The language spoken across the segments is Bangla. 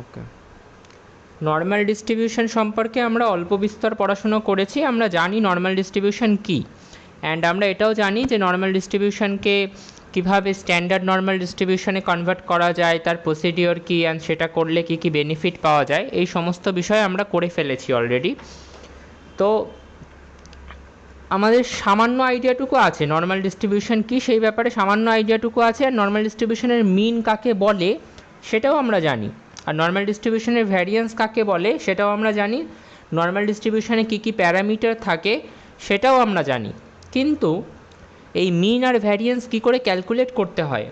ওকে, নর্মাল ডিস্ট্রিবিউশন সম্পর্কে আমরা অল্প বিস্তর পড়াশুনো করেছি, আমরা জানি নর্মাল ডিস্ট্রিবিউশন কী, অ্যান্ড আমরা এটাও জানি যে নর্মাল ডিস্ট্রিবিউশনকে কীভাবে স্ট্যান্ডার্ড নর্মাল ডিস্ট্রিবিউশনে কনভার্ট করা যায়, তার প্রসিডিওর কী, অ্যান্ড সেটা করলে কী কী বেনিফিট পাওয়া যায়, এই সমস্ত বিষয় আমরা করে ফেলেছি অলরেডি। তো আমাদের সামান্য আইডিয়াটুকু আছে নর্মাল ডিস্ট্রিবিউশন কী সেই ব্যাপারে সামান্য আইডিয়াটুকু আছে, আর নর্মাল ডিস্ট্রিবিউশনের মিন কাকে বলে সেটাও আমরা জানি, আর নর্মাল ডিস্ট্রিবিউশনের ভ্যারিয়েন্স কাকে বলে সেটাও আমরা জানি, নর্মাল ডিস্ট্রিবিউশনে কী কী প্যারামিটার থাকে সেটাও আমরা জানি। কিন্তু এই মিন আর ভ্যারিয়েন্স কী করে ক্যালকুলেট করতে হয়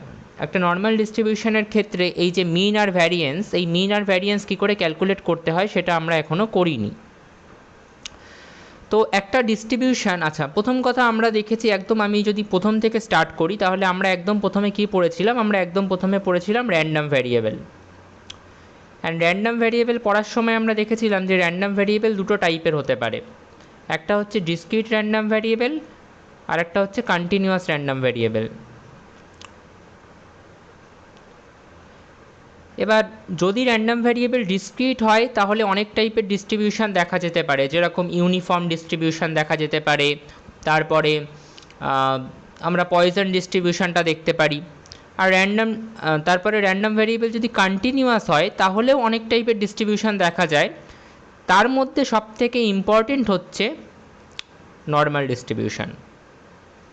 একটা নর্মাল ডিস্ট্রিবিউশনের ক্ষেত্রে, এই যে মিন আর ভ্যারিয়েন্স, এই মিন আর ভ্যারিয়েন্স কী করে ক্যালকুলেট করতে হয় সেটা আমরা এখনও করিনি। তো একটা ডিস্ট্রিবিউশন, আচ্ছা প্রথম কথা আমরা দেখেছি একদম, আমি যদি প্রথম থেকে স্টার্ট করি তাহলে আমরা একদম প্রথমে কী পড়েছিলাম, আমরা একদম প্রথমে পড়েছিলাম random variable. And random variable পড়ার সময় আমরা দেখেছিলাম যে র্যান্ডম ভ্যারিয়েবল দুটো টাইপের হতে পারে, একটা হচ্ছে ডিসক্রিট র্যান্ডম ভ্যারিয়েবল আর একটা হচ্ছে কন্টিনিউয়াস র্যান্ডম ভ্যারিয়েবল। এবার যদি র্যান্ডম ভ্যারিয়েবল ডিসক্রিট হয় তাহলে অনেক টাইপের ডিস্ট্রিবিউশন দেখা যেতে পারে, যেরকম ইউনিফর্ম ডিস্ট্রিবিউশন দেখা যেতে পারে, তারপরে আমরা পয়জন ডিস্ট্রিবিউশনটা দেখতে পারি। আর তারপরে র্যান্ডম ভ্যারিয়েবল যদি কন্টিনিউয়াস হয় তাহলেও অনেক টাইপের ডিস্ট্রিবিউশন দেখা যায়, তার মধ্যে সবথেকে ইম্পর্টেন্ট হচ্ছে নর্মাল ডিস্ট্রিবিউশন।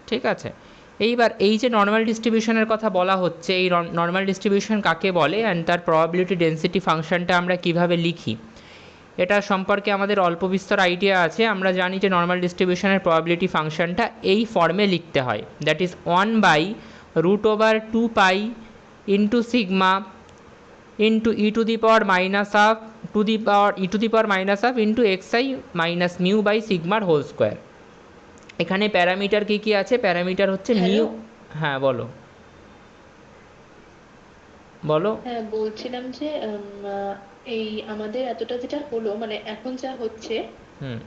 ঠিক আছে, এইবার এই যে নর্মাল ডিস্ট্রিবিউশনের কথা বলা হচ্ছে, এই নর্মাল ডিস্ট্রিবিউশন কাকে বলে অ্যান্ড তার প্রবাবিলিটি ডেন্সিটি ফাংশনটা আমরা কিভাবে লিখি এটা সম্পর্কে আমাদের অল্প বিস্তর আইডিয়া আছে। আমরা জানি যে নর্মাল ডিস্ট্রিবিউশনের প্রবাবিলিটি ফাংশনটা এই ফর্মে লিখতে হয়, that is 1/√2π into sigma into e⁻½ into xi minus mu by সিগমার হোল স্কোয়ার। এখানে প্যারামিটার কী কী আছে, প্যারামিটার হচ্ছে মিউ। হ্যাঁ বলো বলো। হ্যাঁ, বলছিলাম যে এই আমাদের এতটা যেটা হলো, মানে এখন যা হচ্ছে, হুম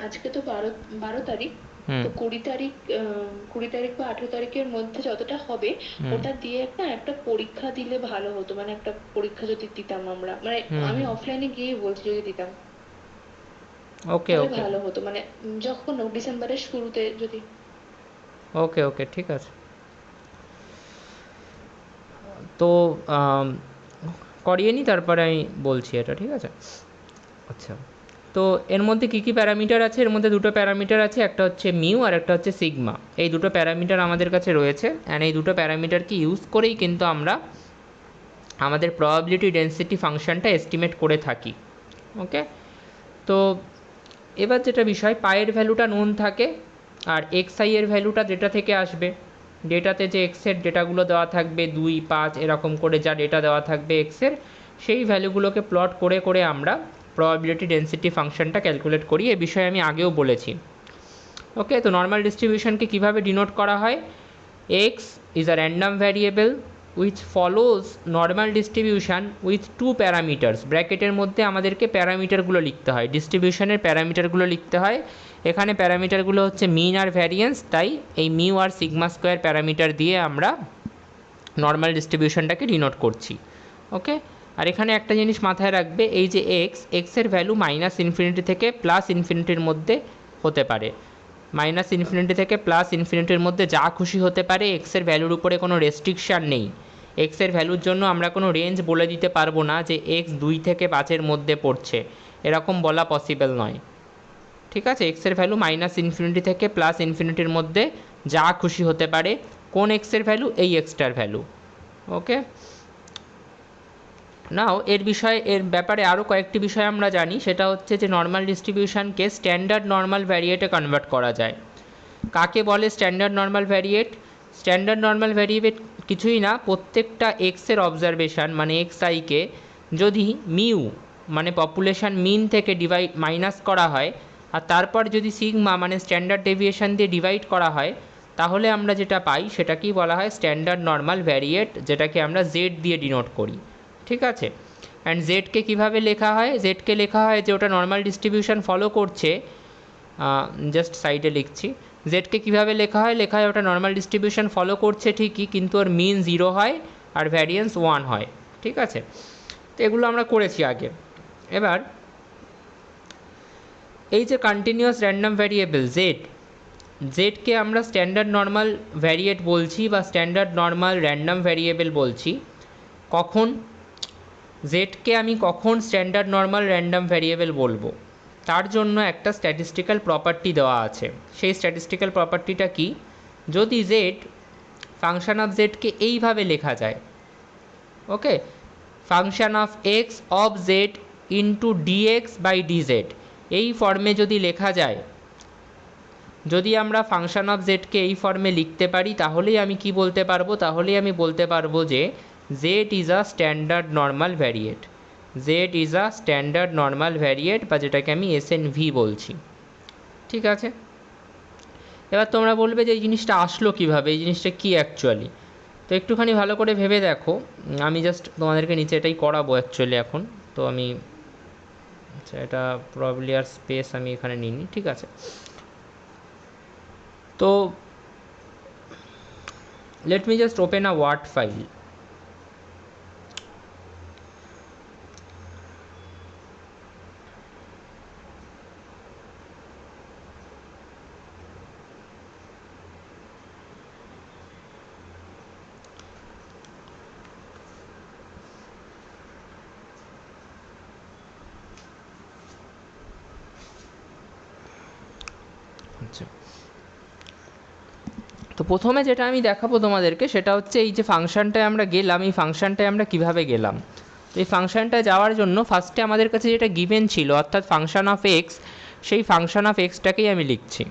আজকে তো বারো বারো তারিখ, হুম তো 20 তারিখ, 20 তারিখ বা 18 তারিখের মধ্যে যতটা হবে হুম ওটা দিয়ে একটা পরীক্ষা দিলে ভালো হতো, মানে একটা পরীক্ষা যদি দিতাম আমরা, মানে হুম আমি হুম অফলাইনে গিয়ে বলছি যদি দিতাম ওকে তাহলে ওকে ভালো হতো, মানে যখন ডিসেম্বরের শুরুতে যদি। ওকে ওকে ঠিক আছে। তো করিয়ে নিই তারপরে আমি বলছি এটা, ঠিক আছে। আচ্ছা, তো এর মধ্যে কী কী প্যারামিটার আছে, এর মধ্যে দুটো প্যারামিটার আছে, একটা হচ্ছে মিউ আর একটা হচ্ছে সিগমা। এই দুটো প্যারামিটার আমাদের কাছে রয়েছে, অ্যান্ড এই দুটো প্যারামিটারকে ইউজ করেই কিন্তু আমরা আমাদের প্রবাবিলিটি ডেন্সিটি ফাংশনটা এস্টিমেট করে থাকি। ওকে, তো এবার যেটা বিষয়, পায়ের ভ্যালুটা নোন থাকে আর এক্সআই এর ভ্যালুটা ডেটা থেকে আসবে, ডেটাতে যে এক্সের ডেটাগুলো দেওয়া থাকবে 2, 5 এরকম করে যা ডেটা দেওয়া থাকবে এক্সের, সেই ভ্যালুগুলোকে প্লট করে করে আমরা প্রবাবিলিটি ডেন্সিটি ফাংশনটা ক্যালকুলেট করি, এ বিষয়ে আমি আগেও বলেছি। ওকে, তো নর্মাল ডিস্ট্রিবিউশনকে কীভাবে ডিনোট করা হয়, x is a random variable which follows normal distribution with 2 parameters, ব্র্যাকেটের মধ্যে আমাদেরকে প্যারামিটারগুলো লিখতে হয়, ডিস্ট্রিবিউশনের প্যারামিটারগুলো লিখতে হয়। এখানে প্যারামিটারগুলো হচ্ছে মিন আর ভ্যারিয়েন্স, তাই এই মিউ আর সিগমা স্কোয়ার প্যারামিটার দিয়ে আমরা নর্মাল ডিস্ট্রিবিউশনটাকে ডিনোট করছি। ওকে, আর এখানে একটা জিনিস মাথায় রাখবে, এই যে এক্সের ভ্যালু -∞ থেকে +∞ মধ্যে হতে পারে, -∞ থেকে +∞ মধ্যে যা খুশি হতে পারে, এক্সের ভ্যালুর উপরে কোনো রেস্ট্রিকশান নেই। এক্সের ভ্যালুর জন্য আমরা কোনো রেঞ্জ বলে দিতে পারবো না যে এক্স 2 থেকে 5-এর মধ্যে পড়ছে, এরকম বলা পসিবল নয়। ঠিক আছে, এক্সের ভ্যালু -∞ থেকে +∞ মধ্যে যা খুশি হতে পারে, কোন এক্সের ভ্যালু, এই এক্সটার ভ্যালু। ওকে, নাও এর ব্যাপারে আরও কয়েকটি বিষয় আমরা জানি, সেটা হচ্ছে যে নর্মাল ডিস্ট্রিবিউশনকে স্ট্যান্ডার্ড নর্মাল ভ্যারিয়েটে কনভার্ট করা যায়। কাকে বলে স্ট্যান্ডার্ড নর্মাল ভ্যারিয়েট? স্ট্যান্ডার্ড নর্মাল ভ্যারিয়েট কিছুই না, প্রত্যেকটা এক্সের অবজারভেশন মানে এক্সআইকে যদি মিউ মানে পপুলেশন মিন থেকে মাইনাস করা হয়, আর তারপর যদি সিগমা মানে স্ট্যান্ডার্ড ডেভিয়েশন দিয়ে ডিভাইড করা হয়, তাহলে আমরা যেটা পাই সেটাকেই বলা হয় স্ট্যান্ডার্ড নর্মাল ভ্যারিয়েট, যেটাকে আমরা জেড দিয়ে ডিনোট করি। ঠিক আছে, অ্যান্ড জেডকে কীভাবে লেখা হয়, জেডকে লেখা হয় যে ওটা নর্মাল ডিস্ট্রিবিউশন ফলো করছে, জাস্ট সাইডে লিখছি, জেডকে কীভাবে লেখা হয়, ওটা নর্মাল ডিস্ট্রিবিউশন ফলো করছে ঠিকই, কিন্তু ওর মিন 0 হয় আর ভ্যারিয়েন্স 1 হয়। ঠিক আছে, তো এগুলো আমরা করেছি আগে। এবার এই যে কন্টিনিউয়াস র্যান্ডম ভ্যারিয়েবল জেড, জেডকে আমরা স্ট্যান্ডার্ড নর্মাল ভ্যারিয়েট বলছি বা স্ট্যান্ডার্ড নর্মাল র্যান্ডম ভ্যারিয়েবল বলছি। কখন জেডকে আমি কখন স্ট্যান্ডার্ড নর্মাল র্যান্ডম ভ্যারিয়েবল বলবো, তার জন্য একটা স্ট্যাটিস্টিক্যাল প্রপার্টি দেওয়া আছে। সেই স্ট্যাটিস্টিক্যাল প্রপার্টিটা কি, যদি জেড ফাংশন অফ জেডকে এইভাবে লেখা যায়, okay, function of X of Z into dx by DZ, এই ফর্মে যদি লেখা যায়, যদি আমরা ফাংশন অফ জেডকে এই ফর্মে লিখতে পারি, তাহলেই আমি কি বলতে পারবো, তাহলেই আমি বলতে পারবো যে Z is a standard normal variate, Z is a standard normal variate, বা যেটাকে আমি এসএনভি বলছি। ঠিক আছে, এবার তোমরা বলবে যে এই জিনিসটা আসলো কীভাবে, এই জিনিসটা কী অ্যাকচুয়ালি। তো একটুখানি ভালো করে ভেবে দেখো, আমি জাস্ট তোমাদেরকে নিচে এটাই করাবো অ্যাকচুয়ালি এখন। তো আমি আচ্ছা, এটা প্রবলি আর স্পেস আমি এখানে নিইনি, ঠিক আছে। তো let me just open a word file. আচ্ছা, তো প্রথমে যেটা আমি দেখাবো তোমাদেরকে সেটা হচ্ছে এই যে ফাংশনটায় আমরা গেলাম, এই ফাংশনটায় আমরা কিভাবে গেলাম। তো এই ফাংশনটায় যাওয়ার জন্য ফার্স্টে আমাদের কাছে যেটা গিভেন ছিল, অর্থাৎ ফাংশন অফ এক্স, সেই ফাংশন অফ এক্সটাকেই আমি লিখছি।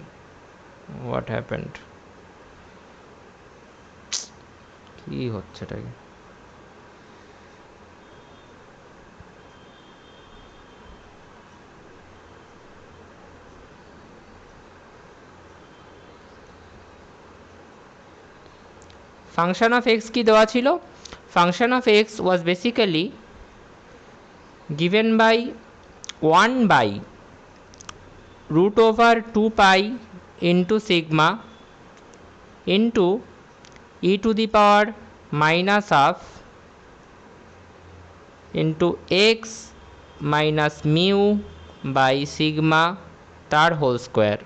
হোয়াট হ্যাপেন্ড, কী হচ্ছে এটাকে, ফাংশন অফ এক্স কি দেওয়া ছিল, function of x was basically given by 1 by root over 2 pi into sigma into e to the power minus half into x minus mu by sigma তার হোল স্কোয়ার।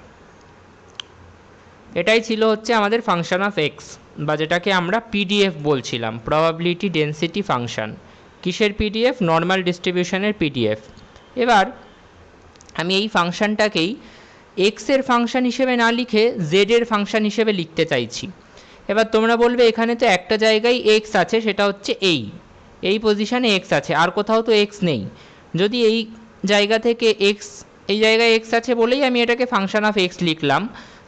এটাই ছিল হচ্ছে আমাদের ফাংশন অফ এক্স, বা যেটাকে আমরা পিডিএফ বলছিলাম, প্রবাবিলিটি ডেন্সিটি ফাংশন। কিসের পিডিএফ, নর্মাল ডিস্ট্রিবিউশনের পিডিএফ। এবার আমি এই ফাংশনটাকেই এক্সের ফাংশন হিসেবে না লিখে জেডের ফাংশন হিসেবে লিখতে চাইছি। এবার তোমরা বলবে এখানে তো একটা জায়গায় এক্স আছে, সেটা হচ্ছে এই পজিশানে এক্স আছে, আর কোথাও তো এক্স নেই। যদি এই জায়গা থেকে এক্স, এই জায়গায় এক্স আছে বলেই আমি এটাকে ফাংশন অফ এক্স লিখলাম,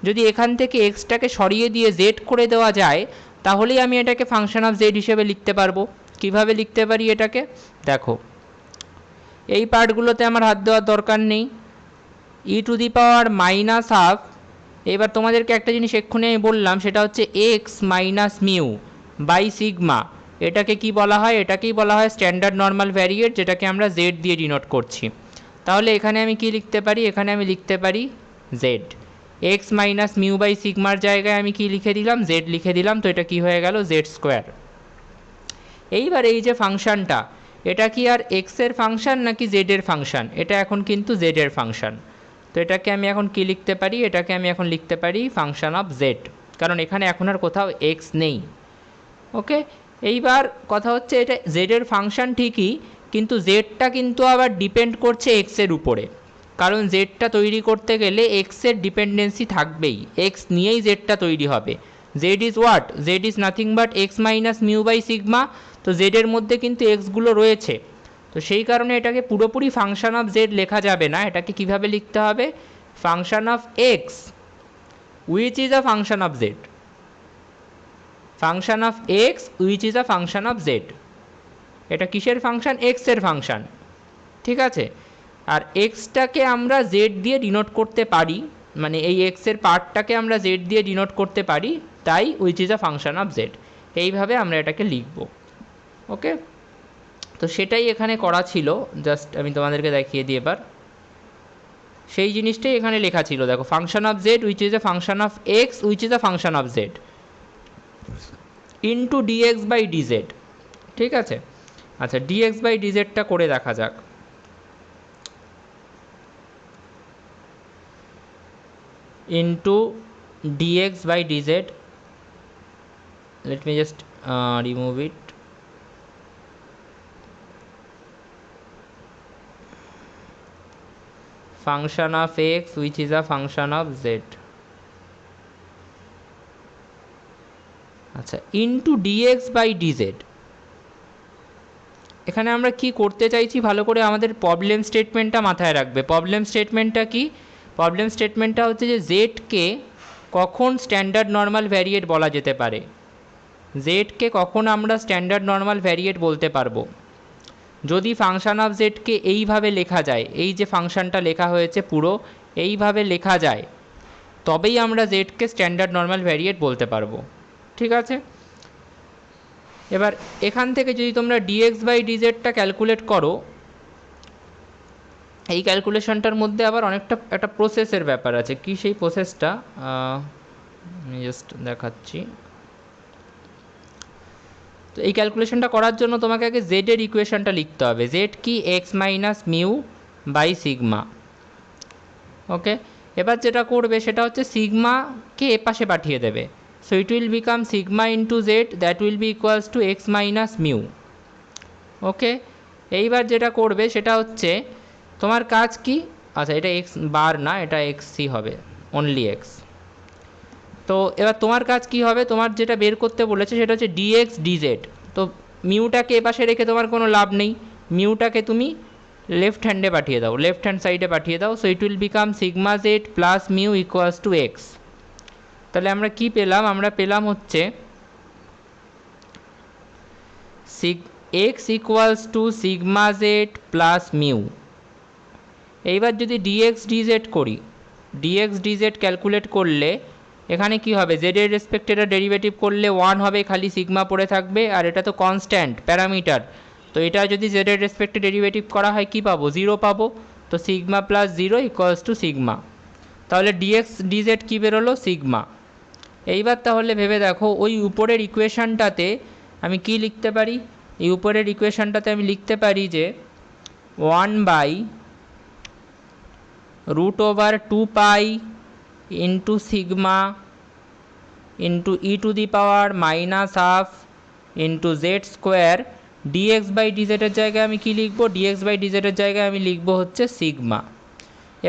যদি এখান থেকে এক্সটাকে সরিয়ে দিয়ে জেড করে দেওয়া যায়, তাহলেই আমি এটাকে ফাংশন অফ জেড হিসেবে লিখতে পারবো। কিভাবে লিখতে পারি এটাকে দেখো, এই পার্টগুলোতে আমার হাত দেওয়ার দরকার নেই। E to the power minus half, এবার তোমাদেরকে একটা জিনিস এক্ষুনি আমি বললাম, সেটা হচ্ছে X minus mu by sigma, এটাকে কি বলা হয়, এটাকেই বলা হয় স্ট্যান্ডার্ড নর্মাল ভ্যারিয়েট, যেটাকে আমরা জেড দিয়ে ডিনোট করছি। তাহলে এখানে আমি কি লিখতে পারি, এখানে আমি লিখতে পারি Z. X minus mu by সিগমার জায়গায় আমি কি লিখে দিলাম, জেড লিখে দিলাম। তো এটা কি হয়ে গেল, জেড স্কোয়ার। এইবার এই যে ফাংশানটা, এটা কি আর এক্সের ফাংশন নাকি জেডের ফাংশন, এটা এখন কিন্তু জেডের ফাংশন। তো এটাকে আমি এখন কি লিখতে পারি, এটাকে আমি এখন লিখতে পারি ফাংশন অফ জেড, কারণ এখানে এখন আর কোথাও এক্স নেই। ওকে, এইবার কথা হচ্ছে এটা জেডের ফাংশন ঠিকই, কিন্তু জেডটা কিন্তু আবার ডিপেন্ড করছে এক্সের উপরে, কারণ জেডটা তৈরি করতে গেলে এক্সের ডিপেন্ডেন্সি থাকবেই, এক্স নিয়েই জেডটা তৈরি হবে। Z is what, Z is nothing but X minus mu by sigma. তো জেডের মধ্যে কিন্তু এক্সগুলো রয়েছে, তো সেই কারণে এটাকে পুরোপুরি ফাংশন অফ জেড লেখা যাবে না। এটাকে কিভাবে লিখতে হবে, function of X which is a function of Z, function of X which is a function of Z. এটা কিসের ফাংশন, এক্সের ফাংশন, ঠিক আছে। আর এক্সটাকে আমরা জেড দিয়ে ডিনোট করতে পারি, মানে এই এক্সের পার্টটাকে আমরা জেড দিয়ে ডিনোট করতে পারি, তাই which is a function of Z, এইভাবে আমরা এটাকে লিখব। ওকে, তো সেটাই এখানে করা ছিল, জাস্ট আমি তোমাদেরকে দেখিয়ে দিই এবার। সেই জিনিসটাই এখানে লেখা ছিল, দেখো, function of Z which is a function of X which is a function of Z into dx by dz. ঠিক আছে, আচ্ছা, ডিএক্স বাই ডিজেডটা করে দেখা যাক। Into dx by dz, let me just remove it. Function of x which is a function of z, আচ্ছা, ইন্টু ডিএক্স বাই ডিজেড। এখানে আমরা কি করতে চাইছি ভালো করে আমাদের প্রবলেম স্টেটমেন্টটা মাথায় রাখবে। প্রবলেম স্টেটমেন্টটা কি? প্রবলেম স্টেটমেন্টটা হচ্ছে যে জেডকে কখন স্ট্যান্ডার্ড নর্মাল ভ্যারিয়েট বলা যেতে পারে, জেডকে কখন আমরা স্ট্যান্ডার্ড নর্মাল ভ্যারিয়েট বলতে পারবো। যদি ফাংশন অফ জেডকে এইভাবে লেখা যায়, এই যে ফাংশনটা লেখা হয়েছে পুরো এইভাবে লেখা যায়, তবেই আমরা জেডকে স্ট্যান্ডার্ড নর্মাল ভ্যারিয়েট বলতে পারবো। ঠিক আছে, এবার এখান থেকে যদি তোমরা ডিএক্স বাই ডিজেডটা ক্যালকুলেট করো, এই ক্যালকুলেশনটার মধ্যে আবার অনেকটা একটা প্রসেসের ব্যাপার আছে। কি সেই প্রসেসটা আমি জাস্ট দেখাচ্ছি। তো এই ক্যালকুলেশনটা করার জন্য তোমাকে আগে জেডের ইকুয়েশনটা লিখতে হবে। জেড কি? X minus mu by sigma. Okay, এবার যেটা করবে সেটা হচ্ছে সিগমাকে এ পাশে পাঠিয়ে দেবে। So it will become sigma into Z, that will be equals to X minus mu. Okay, এইবার যেটা করবে সেটা হচ্ছে তোমার কাজ কি, আচ্ছা এটা এক্স বার না, এটা এক্সই হবে, অনলি এক্স। তো এবার তোমার কাজ কি হবে, তোমার যেটা বের করতে বলেছে সেটা হচ্ছে ডিএক্স ডিজেড। তো মিউটাকে এপাশে রেখে তোমার কোনো লাভ নেই, মিউটাকে তুমি লেফট হ্যান্ডে পাঠিয়ে দাও, লেফট হ্যান্ড সাইডে পাঠিয়ে দাও। So it will become sigma Z plus mu equals to x. তাহলে আমরা কি পেলাম, আমরা পেলাম হচ্ছে x equals to sigma Z plus mu. এইবার যদি ডিএক্স ডিজেড করি, ডিএক্স ডিজেড ক্যালকুলেট করলে এখানে কি হবে, জেডের রেসপেক্টে এটা ডেরিভেটিভ করলে 1 হবে, খালি সিগমা পড়ে থাকবে, আর এটা তো কনস্ট্যান্ট প্যারামিটার, তো এটা যদি জেডের রেসপেক্টে ডেরিভেটিভ করা হয় কি পাবো, 0 পাবো। তো sigma plus 0 equals to sigma. তাহলে ডিএক্স ডিজেড কী বেরোলো, সিগমা। এইবার তাহলে ভেবে দেখো ওই উপরের ইকুয়েশানটাতে আমি কি লিখতে পারি, এই উপরের ইকুয়েশানটাতে আমি লিখতে পারি যে 1 by root over 2 pi into sigma into E to the power minus half into Z square DX by ডিজেডের জায়গায় আমি কি লিখবো, ডিএক্স বাই ডিজেডের জায়গায় আমি লিখবো হচ্ছে সিগমা।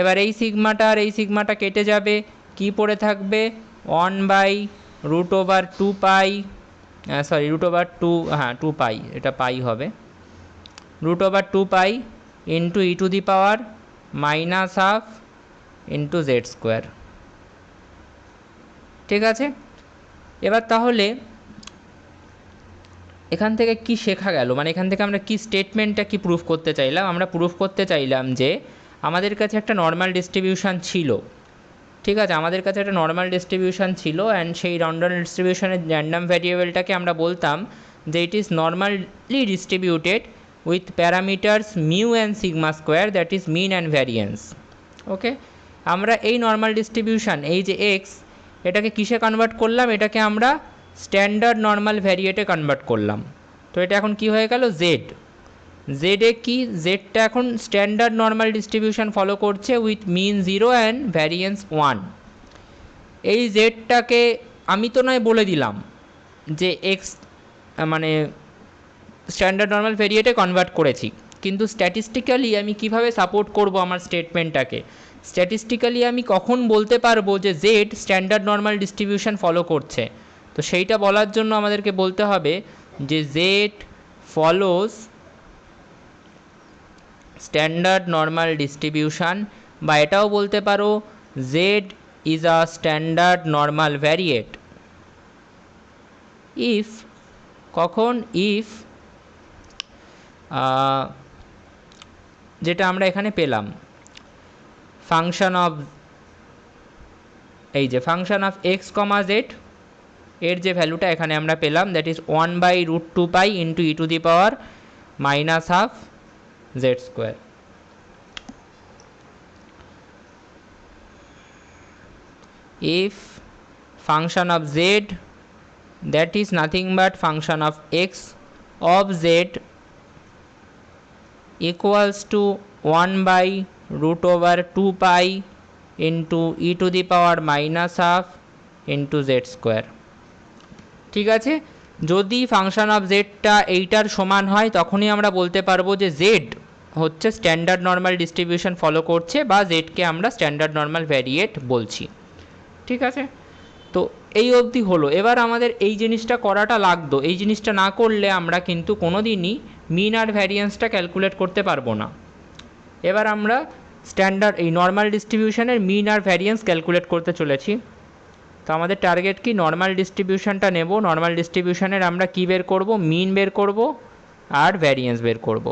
এবার এই সিগমাটা আর এই সিগমাটা কেটে যাবে, কি পড়ে থাকবে, 1 by root over 2 pi, sorry root over 2, হ্যাঁ 2 পাই, এটা পাই হবে, root over 2 pi into E to the power minus half into Z square. ঠিক আছে, এবার তাহলে এখান থেকে কি শেখা গেল, মানে এখান থেকে আমরা কি স্টেটমেন্টটা কি প্রুফ করতে চাইলাম, আমরা প্রুফ করতে চাইলাম যে আমাদের কাছে একটা নর্মাল ডিস্ট্রিবিউশান ছিল। ঠিক আছে, আমাদের কাছে একটা নর্মাল ডিস্ট্রিবিউশান ছিল, অ্যান্ড সেই নর্মাল ডিস্ট্রিবিউশনের র্যান্ডাম ভ্যারিয়েবলটাকে আমরা বলতাম যে it is normally distributed with parameters mu and sigma square, that is mean and variance. Okay, আমরা এই নর্মাল ডিস্ট্রিবিউশান, এই যে এক্স, এটাকে কিসে কনভার্ট করলাম, এটাকে আমরা স্ট্যান্ডার্ড নর্মাল ভ্যারিয়েটে কনভার্ট করলাম। তো এটা এখন কি হয়ে গেল, জেড। জেডে কি, জেডটা এখন স্ট্যান্ডার্ড নর্মাল ডিস্ট্রিবিউশন ফলো করছে উইথ মিন 0 অ্যান্ড ভ্যারিয়েন্স 1। এই জেডটাকে আমি তো নয় বলে দিলাম যে এক্স মানে স্ট্যান্ডার্ড নর্মাল ভ্যারিয়েটে কনভার্ট করেছি, কিন্তু স্ট্যাটিস্টিক্যালি আমি কিভাবে সাপোর্ট করব আমার স্টেটমেন্টটাকে, স্ট্যাটিস্টিক্যালি আমি কখন বলতে পারবো যে Z standard normal distribution follow করছে, তো সেইটা বলার জন্য আমাদেরকে বলতে হবে যে Z follows standard normal distribution, বা এটাও বলতে পারো Z is a standard normal variate if, কখন, ইফ যেটা আমরা এখানে পেলাম ফাংশন অফ, এই যে function of X comma Z, এর যে ভ্যালুটা এখানে আমরা পেলাম that is 1 by root 2 pi into E to the power minus half Z square. if function of z, that is nothing but function of x of z equals to 1/√2 pi into E to the power minus half into Z square. ঠিক আছে, যদি ফাংশন অফ জেডটা এইটার সমান হয় তখনই আমরা বলতে পারবো যে জেড হচ্ছে স্ট্যান্ডার্ড নর্মাল ডিস্ট্রিবিউশন ফলো করছে, বা জেডকে আমরা স্ট্যান্ডার্ড নর্মাল ভ্যারিয়েট বলছি। ঠিক আছে, তো এই অবধি হলো। এবার আমাদের এই জিনিসটা করাটা লাগতো, এই জিনিসটা না করলে আমরা কিন্তু কোনো দিনই মিন আর ভ্যারিয়েন্সটা ক্যালকুলেট করতে পারবো না। এবার আমরা স্ট্যান্ডার্ড এই নর্মাল ডিস্ট্রিবিউশনের মিন আর ভ্যারিয়েন্স ক্যালকুলেট করতে চলেছি। তো আমাদের টার্গেট কি, নর্মাল ডিস্ট্রিবিউশনটা নেব, নর্মাল ডিস্ট্রিবিউশনের আমরা কী বের করব, মিন বের করব আর ভ্যারিয়েন্স বের করব।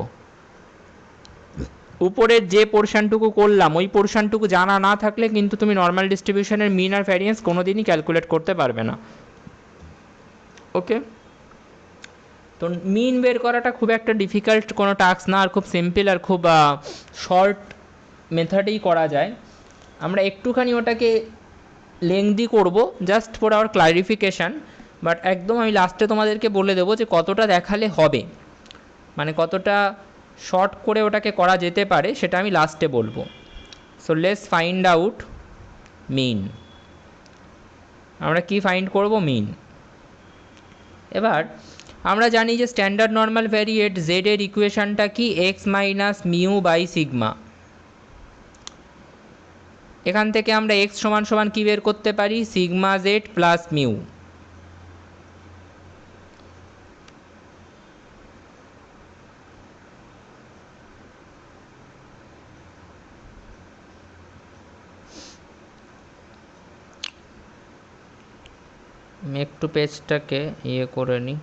উপরের যে পোর্শনটুকু করলাম ওই পোর্শনটুকু জানা না থাকলে কিন্তু তুমি নর্মাল ডিস্ট্রিবিউশনের মিন আর ভ্যারিয়েন্স কোনো দিনই ক্যালকুলেট করতে পারবে না। ওকে, তো মিন বের করাটা খুব একটা ডিফিকাল্ট কোনো টাস্ক না, আর খুব সিম্পল আর খুব শর্ট মেথডেই করা যায়। আমরা একটুখানি ওটাকে লেংদি করব just for our clarification, but একদম আমি লাস্টে তোমাদেরকে বলে দেবো যে কতটা দেখালে হবে, মানে কতটা শর্ট করে ওটাকে করা যেতে পারে সেটা আমি লাস্টে বলবো। সো লেটস ফাইন্ড আউট মিন। আমরা কি ফাইন্ড করব, মিন। এবার আমরা জানি যে স্ট্যান্ডার্ড নর্মাল ভ্যারিয়েট জেড এর ইকুয়েশনটা কি, X minus mu by sigma. এখান থেকে আমরা এক্স সমান সমান কী বের করতে পারি, সিগমা জেড প্লাস মিউ। আমি একটু পেজটাকে করে নিই।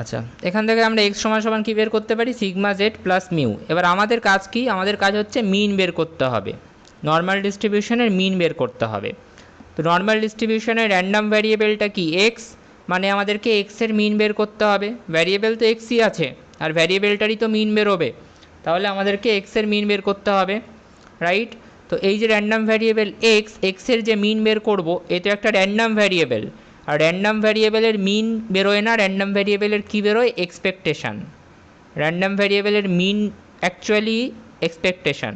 আচ্ছা, এখান থেকে আমরা এক্স সমান সমান কী বের করতে পারি, সিগমা জেড প্লাস মিউ। এবার আমাদের কাজ কি, আমাদের কাজ হচ্ছে মিন বের করতে হবে, নর্মাল ডিস্ট্রিবিউশনের মিন বের করতে হবে। তো নর্মাল ডিস্ট্রিবিউশনের র্যান্ডাম ভ্যারিয়েবলটা কি, এক্স, মানে আমাদেরকে এক্সের মিন বের করতে হবে। ভ্যারিয়েবল তো এক্সই আছে আর ভ্যারিয়েবলটারই তো মিন বেরোবে, তাহলে আমাদেরকে এক্সের মিন বের করতে হবে, রাইট। তো এই যে র্যান্ডাম ভ্যারিয়েবল এক্স, এক্সের যে মিন বের করব, এ তো একটা র্যান্ডাম ভ্যারিয়েবল, আর র্যান্ডাম ভ্যারিয়েবলের মিন বেরোয় না, র্যান্ডাম ভ্যারিয়েবলের কী বেরোয়, এক্সপেকটেশান। র্যান্ডাম ভ্যারিয়েবলের মিন অ্যাকচুয়ালি এক্সপেকটেশান,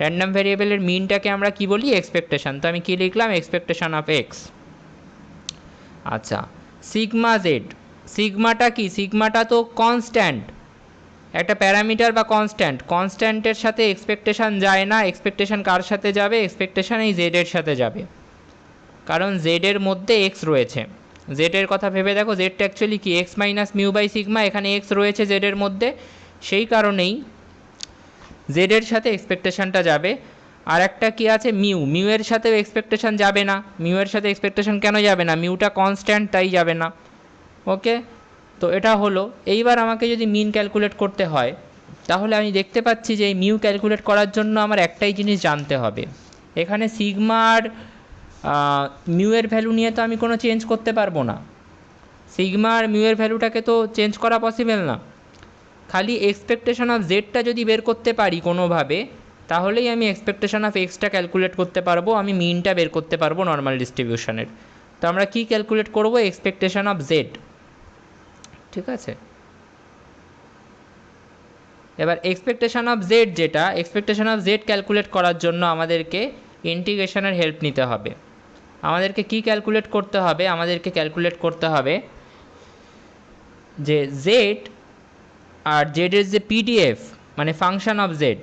র্যান্ডাম ভ্যারিয়েবলের মিনটাকে আমরা কি বলি, এক্সপেকটেশান। তো আমি কী লিখলাম, এক্সপেকটেশান অফ এক্স। আচ্ছা, সিগমা জেড, সিগমাটা কি, সিগমাটা তো কনস্ট্যান্ট, একটা প্যারামিটার বা কনস্ট্যান্ট, কনস্ট্যান্টের সাথে এক্সপেকটেশান যায় না। এক্সপেকটেশান কার সাথে যাবে, এক্সপেকটেশান এই জেডের সাথে যাবে, কারণ জেডের মধ্যে এক্স রয়েছে। জেডের কথা ভেবে দেখো, জেডটা অ্যাকচুয়ালি কি, X minus mu by sigma, এখানে এক্স রয়েছে জেডের মধ্যে, সেই কারণেই জেডের সাথে এক্সপেকটেশানটা যাবে। আর একটা কি আছে, মিউ, মিউয়ের সাথেও এক্সপেকটেশান যাবে না। মিউয়ের সাথে এক্সপেকটেশান কেন যাবে না, মিউটা কনস্ট্যান্ট, তাই যাবে না। ওকে, তো এটা হলো। এইবার আমাকে যদি মিন ক্যালকুলেট করতে হয়, তাহলে আমি দেখতে পাচ্ছি যে এই মিউ ক্যালকুলেট করার জন্য আমার একটাই জিনিস জানতে হবে, এখানে সিগমা আর মিউয়ের ভ্যালু নিয়ে তো আমি কোনো চেঞ্জ করতে পারবো না, সিগমা আর মিউয়ের ভ্যালুটাকে তো চেঞ্জ করা পসিবল না। খালি এক্সপেকটেশন অফ জেডটা যদি বের করতে পারি কোনোভাবে, তাহলেই আমি এক্সপেকটেশন অফ এক্সটা ক্যালকুলেট করতে পারবো, আমি মিনটা বের করতে পারবো নর্মাল ডিস্ট্রিবিউশনের। তো আমরা কি ক্যালকুলেট করব, এক্সপেকটেশন অফ জেড। ঠিক আছে, এবার এক্সপেকটেশন অফ জেড, যেটা এক্সপেকটেশন অফ জেড ক্যালকুলেট করার জন্য আমাদেরকে ইন্টিগ্রেশনের হেল্প নিতে হবে। আমাদেরকে কি ক্যালকুলেট করতে হবে, আমাদেরকে ক্যালকুলেট করতে হবে যে জেড আর জেডের যে পিডিএফ, মানে ফাংশন অফ জেড,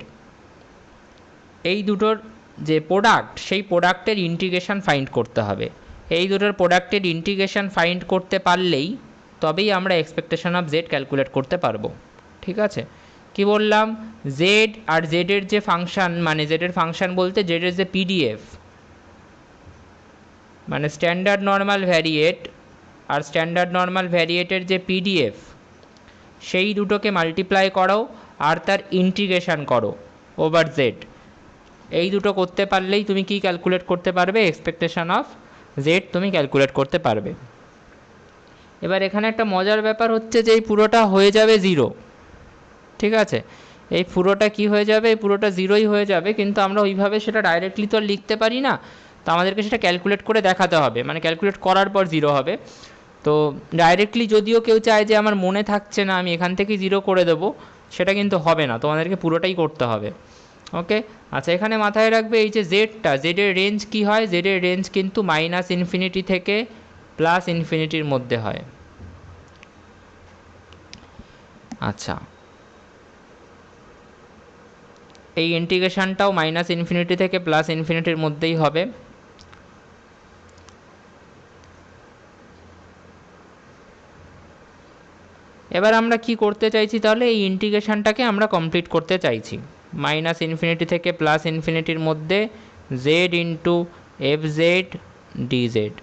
এই দুটোর যে প্রোডাক্ট, সেই প্রোডাক্টের ইন্টিগ্রেশন ফাইন্ড করতে হবে। এই দুটোর প্রোডাক্টের ইন্টিগ্রেশন ফাইন্ড করতে পারলেই তবেই আমরা এক্সপেকটেশন অফ জেড ক্যালকুলেট করতে পারবো। ঠিক আছে, কি বললাম, জেড আর জেডের যে ফাংশন, মানে জেডের ফাংশন বলতে জেডের যে পিডিএফ, মানে স্ট্যান্ডার্ড নর্মাল ভ্যারিয়েট আর স্ট্যান্ডার্ড নর্মাল ভ্যারিয়েটের যে পিডিএফ, সেই দুটোকে মাল্টিপ্লাই করো আর তার ইন্টিগ্রেশন করো ওভার জেড। এই দুটো করতে পারলেই তুমি কি ক্যালকুলেট করতে পারবে, এক্সপেকটেশন অফ জেড তুমি ক্যালকুলেট করতে পারবে। এবার এখানে একটা মজার ব্যাপার হচ্ছে যে এই পুরোটা হয়ে যাবে জিরো, ঠিক আছে, এই পুরোটা কি হয়ে যাবে, এই পুরোটা জিরোই হয়ে যাবে, কিন্তু আমরা ওইভাবে সেটা ডাইরেক্টলি তো আর লিখতে পারি না, তো আমাদেরকে সেটা ক্যালকুলেট করে দেখাতে হবে, মানে ক্যালকুলেট করার পর জিরো হবে। তো ডাইরেক্টলি যদিও কেউ চায় যে আমার মনে থাকছে না আমি এখান থেকে জিরো করে দেবো, সেটা কিন্তু হবে না, তোমাদেরকে পুরোটাই করতে হবে। ওকে, আচ্ছা এখানে মাথায় রাখবে এই যে জেডটা, জেডের রেঞ্জ কি হয়, জেডের রেঞ্জ কিন্তু মাইনাস ইনফিনিটি থেকে প্লাস ইনফিনিটির মধ্যে হয়। আচ্ছা, এই ইন্টিগ্রেশনটাও মাইনাস ইনফিনিটি থেকে প্লাস ইনফিনিটির মধ্যেই হবে। এবার আমরা কি করতে চাইছি, তাহলে এই ইন্টিগ্রেশনটাকে আমরা কমপ্লিট করতে চাইছি। মাইনাস ইনফিনিটি থেকে প্লাস ইনফিনিটির মধ্যে Z into F Z DZ.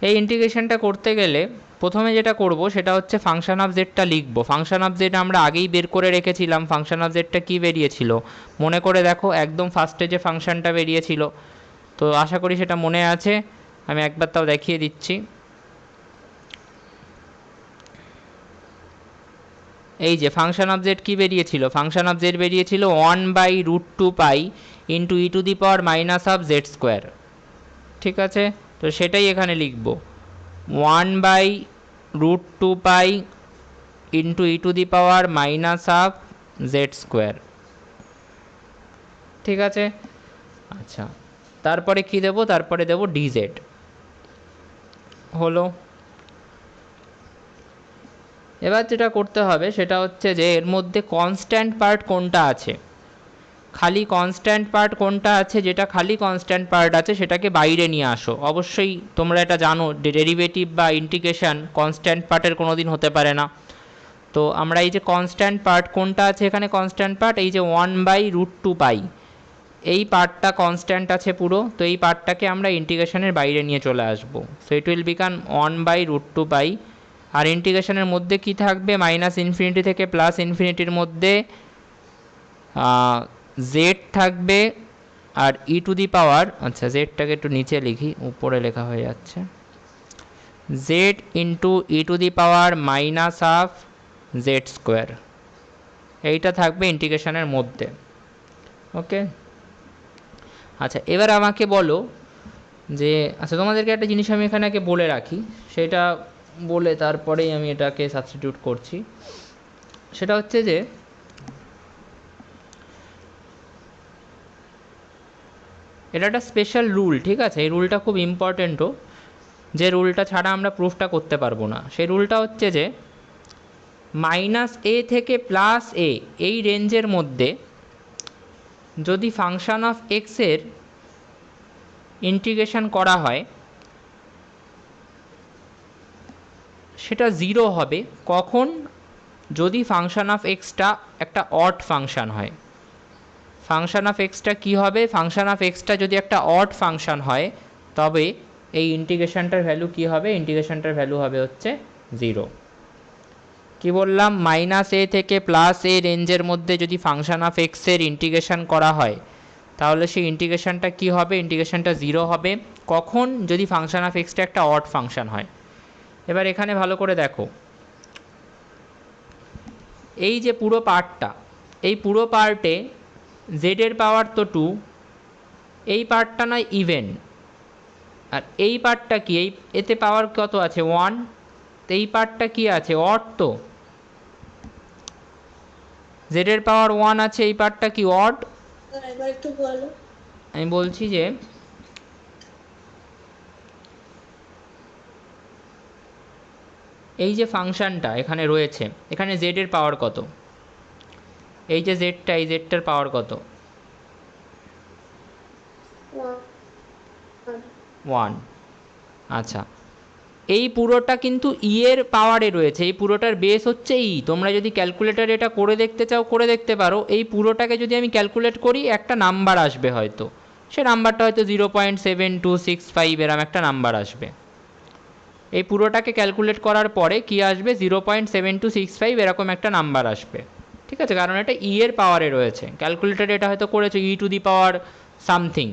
এই ইন্টিগ্রেশনটা করতে গেলে প্রথমে যেটা করব সেটা হচ্ছে ফাংশন অফ জেডটা লিখবো। ফাংশন অফ জেড আমরা আগেই বের করে রেখেছিলাম। ফাংশন অফ জেডটা কী বেরিয়েছিল মনে করে দেখো, একদম ফার্স্টে যে ফাংশনটা বেরিয়েছিল, তো আশা করি সেটা মনে আছে, আমি একবার তাও দেখিয়ে দিচ্ছি। এই যে ফাংশন অফ জেড কী বেরিয়েছিল, ফাংশন অফ জেড বেরিয়েছিল 1/√2π into E to the power minus of Z square, ঠিক আছে, তো সেটাই এখানে লিখব 1/√2π into E to the power minus of Z square, ঠিক আছে। আচ্ছা, তারপরে কি দেব, তারপরে দেব ডিজেড, হলো। এবার যেটা করতে হবে সেটা হচ্ছে যে এর মধ্যে কনস্ট্যান্ট পার্ট কোনটা আছে, খালি কনস্ট্যান্ট পার্ট কোনটা আছে, যেটা খালি কনস্ট্যান্ট পার্ট আছে সেটাকে বাইরে নিয়ে আসো। অবশ্যই তোমরা এটা জানো, ডেরিভেটিভ বা ইন্টিগ্রেশন কনস্ট্যান্ট পার্টের কোনো দিন হতে পারে না। তো আমরা এই যে কনস্ট্যান্ট পার্ট কোনটা আছে এখানে, কনস্ট্যান্ট পার্ট এই যে 1/√2π, এই পার্টটা কনস্ট্যান্ট আছে পুরো, তো এই পার্টটাকে আমরা ইন্টিগ্রেশনের বাইরে নিয়ে চলে আসবো। So it will become 1/√2π। আর ইন্টিগ্রেশনের মধ্যে কি থাকবে, মাইনাস ইনফিনিটি থেকে প্লাস ইনফিনিটির মধ্যে জেড থাকবে, আর ই টু দি পাওয়ার, আচ্ছা জেডটাকে একটু নিচে লিখি, উপরে লেখা হয়ে যাচ্ছে, Z into E to the power minus of Z square, এইটা থাকবে ইন্টিগ্রেশনের মধ্যে। ওকে, আচ্ছা এবার আমাকে বলো যে, আচ্ছা তোমাদেরকে একটা জিনিস আমি এখানে আগে বলে রাখি, সেটা বলে তারপরেই আমি এটাকে সাবস্টিটিউট করছি। সেটা হচ্ছে যে এটা একটা স্পেশাল রুল, ঠিক আছে, এই রুলটা খুব ইম্পর্টেন্টও, যে রুলটা ছাড়া আমরা প্রুফটা করতে পারবো না। সেই রুলটা হচ্ছে যে মাইনাস এ থেকে প্লাস এ এই রেঞ্জের মধ্যে যদি ফাংশন অফ এক্সের ইন্টিগ্রেশন করা হয় সেটা জিরো হবে কখন, যদি ফাংশন অফ এক্সটা একটা অড ফাংশন হয়। ফাংশন অফ এক্সটা কী হবে, ফাংশন অফ এক্সটা যদি একটা অড ফাংশন হয় তবে এই ইন্টিগ্রেশনটার ভ্যালু কী হবে, ইন্টিগ্রেশনটার ভ্যালু হবে হচ্ছে জিরো। কি বললাম, মাইনাস এ থেকে প্লাস এ রেঞ্জের মধ্যে যদি ফাংশন অফ এক্সের ইন্টিগ্রেশন করা হয় তাহলে সেই ইন্টিগ্রেশনটা কী হবে, ইন্টিগ্রেশনটা জিরো হবে কখন, যদি ফাংশন অফ এক্সটা একটা অড ফাংশন হয়। এবার এখানে ভালো করে দেখো, এই যে পুরো পার্টটা, এই পুরো পার্টে জেডের পাওয়ার তো 2, এই পার্টটা নয় ইভেন, আর এই পার্টটা কি, এই এতে পাওয়ার কত আছে 1, তো এই পার্টটা কি আছে অড, তো জেডের পাওয়ার 1 আছে, এই পার্টটা কি অড। আমি বলছি যে এই যে ফাংশনটা এখানে রয়েছে, এখানে জেডের পাওয়ার কত, এই যে জেডটা, এই জেডটার পাওয়ার কত 1। আচ্ছা, এই পুরোটা কিন্তু ই এর পাওয়ারে রয়েছে, এই পুরোটার বেস হচ্ছে ই। তোমরা যদি ক্যালকুলেটারে এটা করে দেখতে চাও করে দেখতে পারো, এই পুরোটাকে যদি আমি ক্যালকুলেট করি একটা নাম্বার আসবে হয়তো, সে নাম্বারটা হয়তো 0.7265 এরম একটা নাম্বার আসবে। এই পুরোটাকে ক্যালকুলেট করার পরে কি আসবে, 0.7265 এরকম একটা নাম্বার আসবে। ঠিক আছে, কারণ এটা ই এর পাওয়ারে রয়েছে। ক্যালকুলেটারে এটা হয়তো করেছে E to the power something,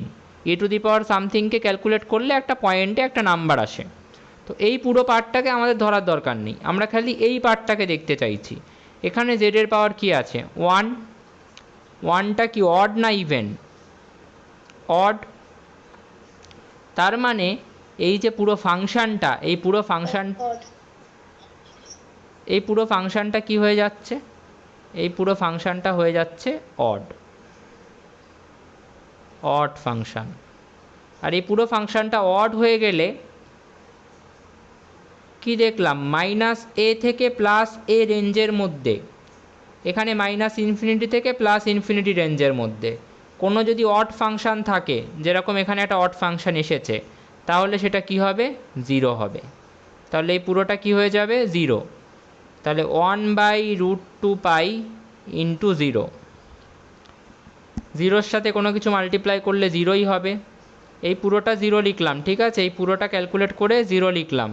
E to the power সামথিংকে ক্যালকুলেট করলে একটা পয়েন্টে একটা নাম্বার আসে। তো এই পুরো পার্টটাকে আমাদের ধরার দরকার নেই, আমরা খালি এই পার্টটাকে দেখতে চাইছি। এখানে জেডের পাওয়ার কি আছে? 1, 1টা কি অড না ইভেন? অড। তার মানে এই যে পুরো ফাংশানটা, এই পুরো ফাংশানটা কি হয়ে যাচ্ছে? এই পুরো ফাংশানটা হয়ে যাচ্ছে অড, অড ফাংশান। আর এই পুরো ফাংশানটা অড হয়ে গেলে কি দেখলাম? মাইনাস এ থেকে প্লাস এ রেঞ্জের মধ্যে, এখানে মাইনাস ইনফিনিটি থেকে প্লাস ইনফিনিটি রেঞ্জের মধ্যে কোনো যদি অড ফাংশান থাকে, যেরকম এখানে একটা অড ফাংশান এসেছে, তাহলে সেটা কি হবে? 0 হবে। তাহলে এই পুরোটা কি হয়ে যাবে? 0। তাহলে 1/√2π ইন্টু 0, 0-র সাথে কোনো কিছু মাল্টিপ্লাই করলে 0ই হবে। এই পুরোটা 0 লিখলাম, ঠিক আছে, এই পুরোটা ক্যালকুলেট করে 0 লিখলাম।